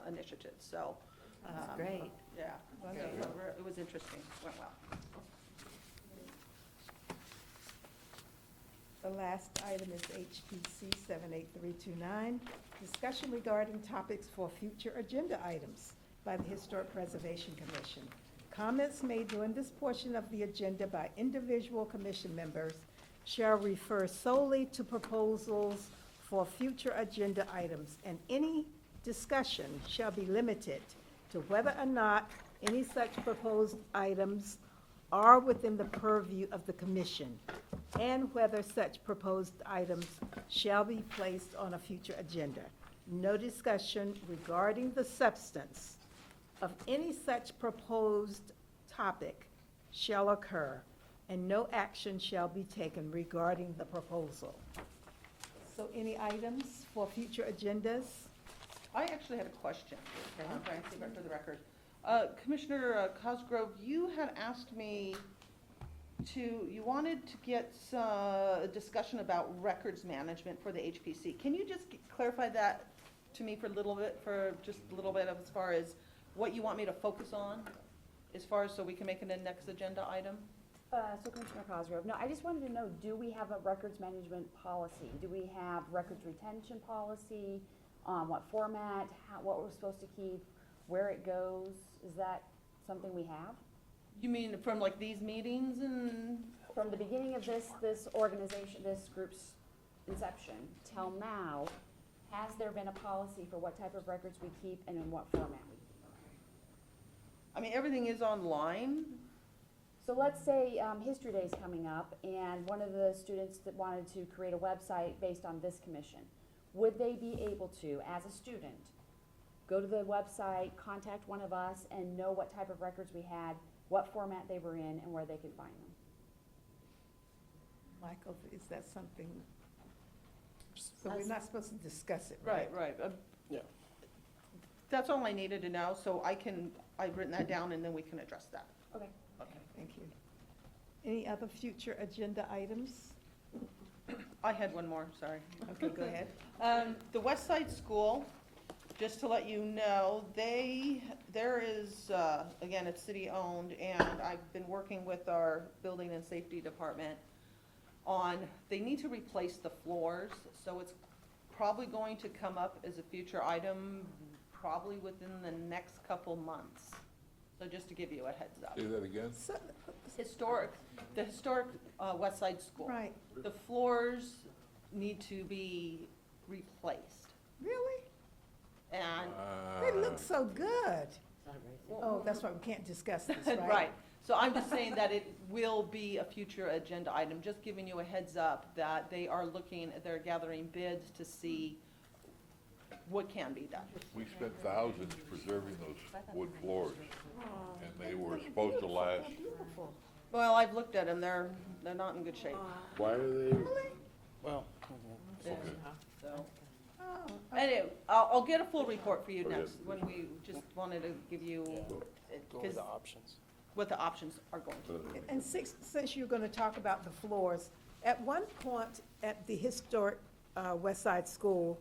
initiatives, so. That's great. Yeah, it was interesting, went well. The last item is HPC 78329, discussion regarding topics for future agenda items by the Historic Preservation Commission. Comments made during this portion of the agenda by individual commission members shall refer solely to proposals for future agenda items, and any discussion shall be limited to whether or not any such proposed items are within the purview of the commission, and whether such proposed items shall be placed on a future agenda. No discussion regarding the substance of any such proposed topic shall occur, and no action shall be taken regarding the proposal. So any items for future agendas? I actually had a question, Brian Seaver for the record. Commissioner Cosgrove, you had asked me you wanted to get a discussion about records management for the HPC. Can you just clarify that to me for a little bit, as far as what you want me to focus on, as far as so we can make it a next agenda item? So Commissioner Cosgrove, no, I just wanted to know, do we have a records management policy? Do we have records retention policy? What format, what we're supposed to keep, where it goes? Is that something we have? You mean from like these meetings and? From the beginning of this organization, this group's inception till now, has there been a policy for what type of records we keep and in what format we keep them? I mean, everything is online. So let's say History Day is coming up, and one of the students that wanted to create a website based on this commission, would they be able to, as a student, go to the website, contact one of us, and know what type of records we had, what format they were in, and where they could find them? Michael, is that something, so we're not supposed to discuss it, right? Right. Yeah. That's all I needed to know, so I've written that down and then we can address that. Okay. Okay, thank you. Any other future agenda items? I had one more, sorry. Okay, go ahead. The West Side School, just to let you know, there is, again, it's city-owned, and I've been working with our building and safety department on, they need to replace the floors, so it's probably going to come up as a future item, probably within the next couple months. So just to give you a heads up. Say that again? The historic West Side School. Right, The floors need to be replaced. really? And, They look so good. Sorry. Oh, that's why we can't discuss this, right? right, so I'm just saying that it will be a future agenda item, just giving you a heads up that they're gathering bids to see what can be done. We spent thousands preserving those wood floors, and they were supposed to last. Well, I've looked at them, they're not in good shape, Why are they, Well, so. Oh, Anyway, I'll get a full report for you Okay. next, when we just wanted to give you, go over 'cause the options. what the options are going to be. And since you're gonna talk about the floors, at one point at the historic, West Side School,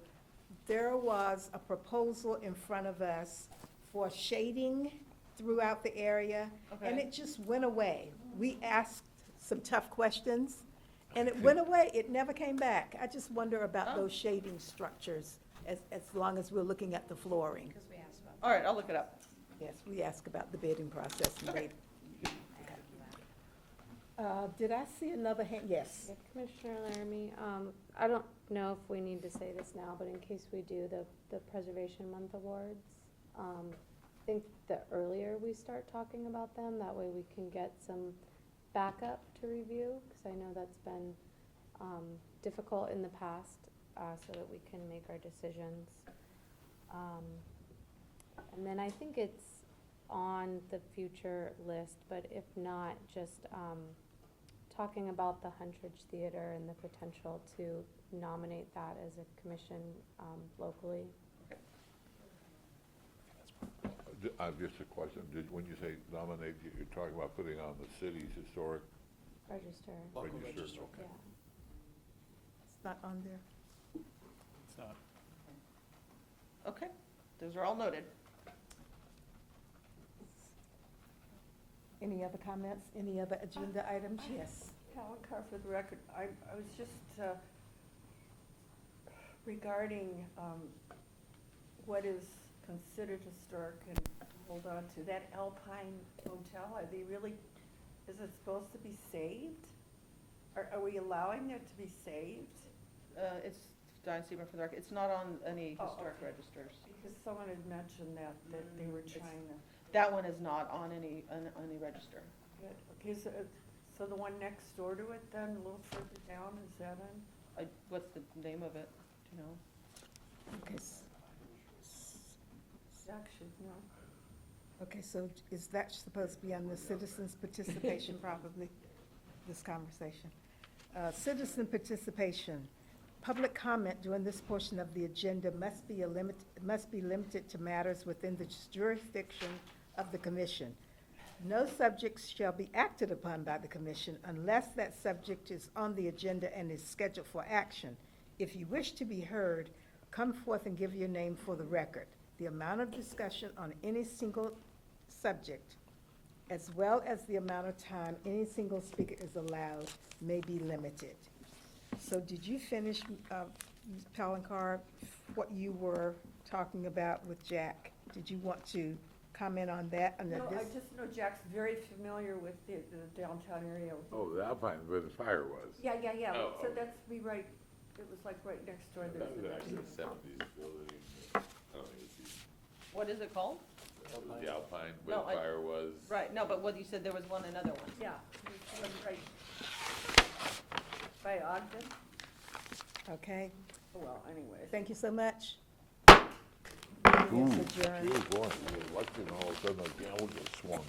there was a proposal in front of us for shading throughout the area, and Okay. it just went away. We asked some tough questions, and it went away, it never came back. I just wonder about Oh. those shading structures, as long as we're looking at the flooring. Because we asked about. All right, I'll look it up. Yes, we asked about the bidding process. And Okay. did I see another hand? Yes. Yeah, Commissioner Laramie, I don't know if we need to say this now, but in case we do, the Preservation Month Awards, I think the earlier we start talking about them, that way we can get some backup to review, because I know that's been difficult in the past, so that we can make our decisions. And then I think it's on the future list, but if not, just talking about the Huntridge Theater and the potential to nominate that as a commission locally. Just a question, when you say nominate, you're talking about putting on the city's historic Register, Local register? register. Okay. yeah. It's not on there. It's not. Okay, those are all noted. Any other comments? Any other agenda items? Yes. Helen Carr for the record. I was just regarding what is considered historic and hold on to that Alpine Hotel. Are they really, is it supposed to be saved? Are we allowing it to be saved? It's Diane Seaman for the record, it's not on any Oh, historic okay. registers. Because someone had mentioned that they were trying to. That one is not on any register. Good. Okay, so the one next door to it then, a little further down, is that on? What's the name of it, do you know? Okay, Actually, no. okay, so is that supposed to be on the citizens' participation probably, this conversation? Citizen participation. Public comment during this portion of the agenda must be limited to matters within the jurisdiction of the commission. No subjects shall be acted upon by the commission unless that subject is on the agenda and is scheduled for action. If you wish to be heard, come forth and give your name for the record. The amount of discussion on any single subject, as well as the amount of time any single speaker is allowed, may be limited. So did you finish, Ms. Palancar, what you were talking about with Jack? Did you want to comment on that? No, I just know Jack's very familiar with the downtown area. Oh, the Alpine, where the fire was. Yeah, Oh, so okay. that's me right, it was like right next door. That was actually a seventies building. I don't think it's What is it called? the Alpine, where No, the fire was. Right, no, but what you said, there was another one. Yeah, it was right by Ogden. Okay, Oh, well, anyways. thank you so much. Ooh, Meeting is adjourned. Geez, boy, you get elected and all of a sudden the gavel just swung.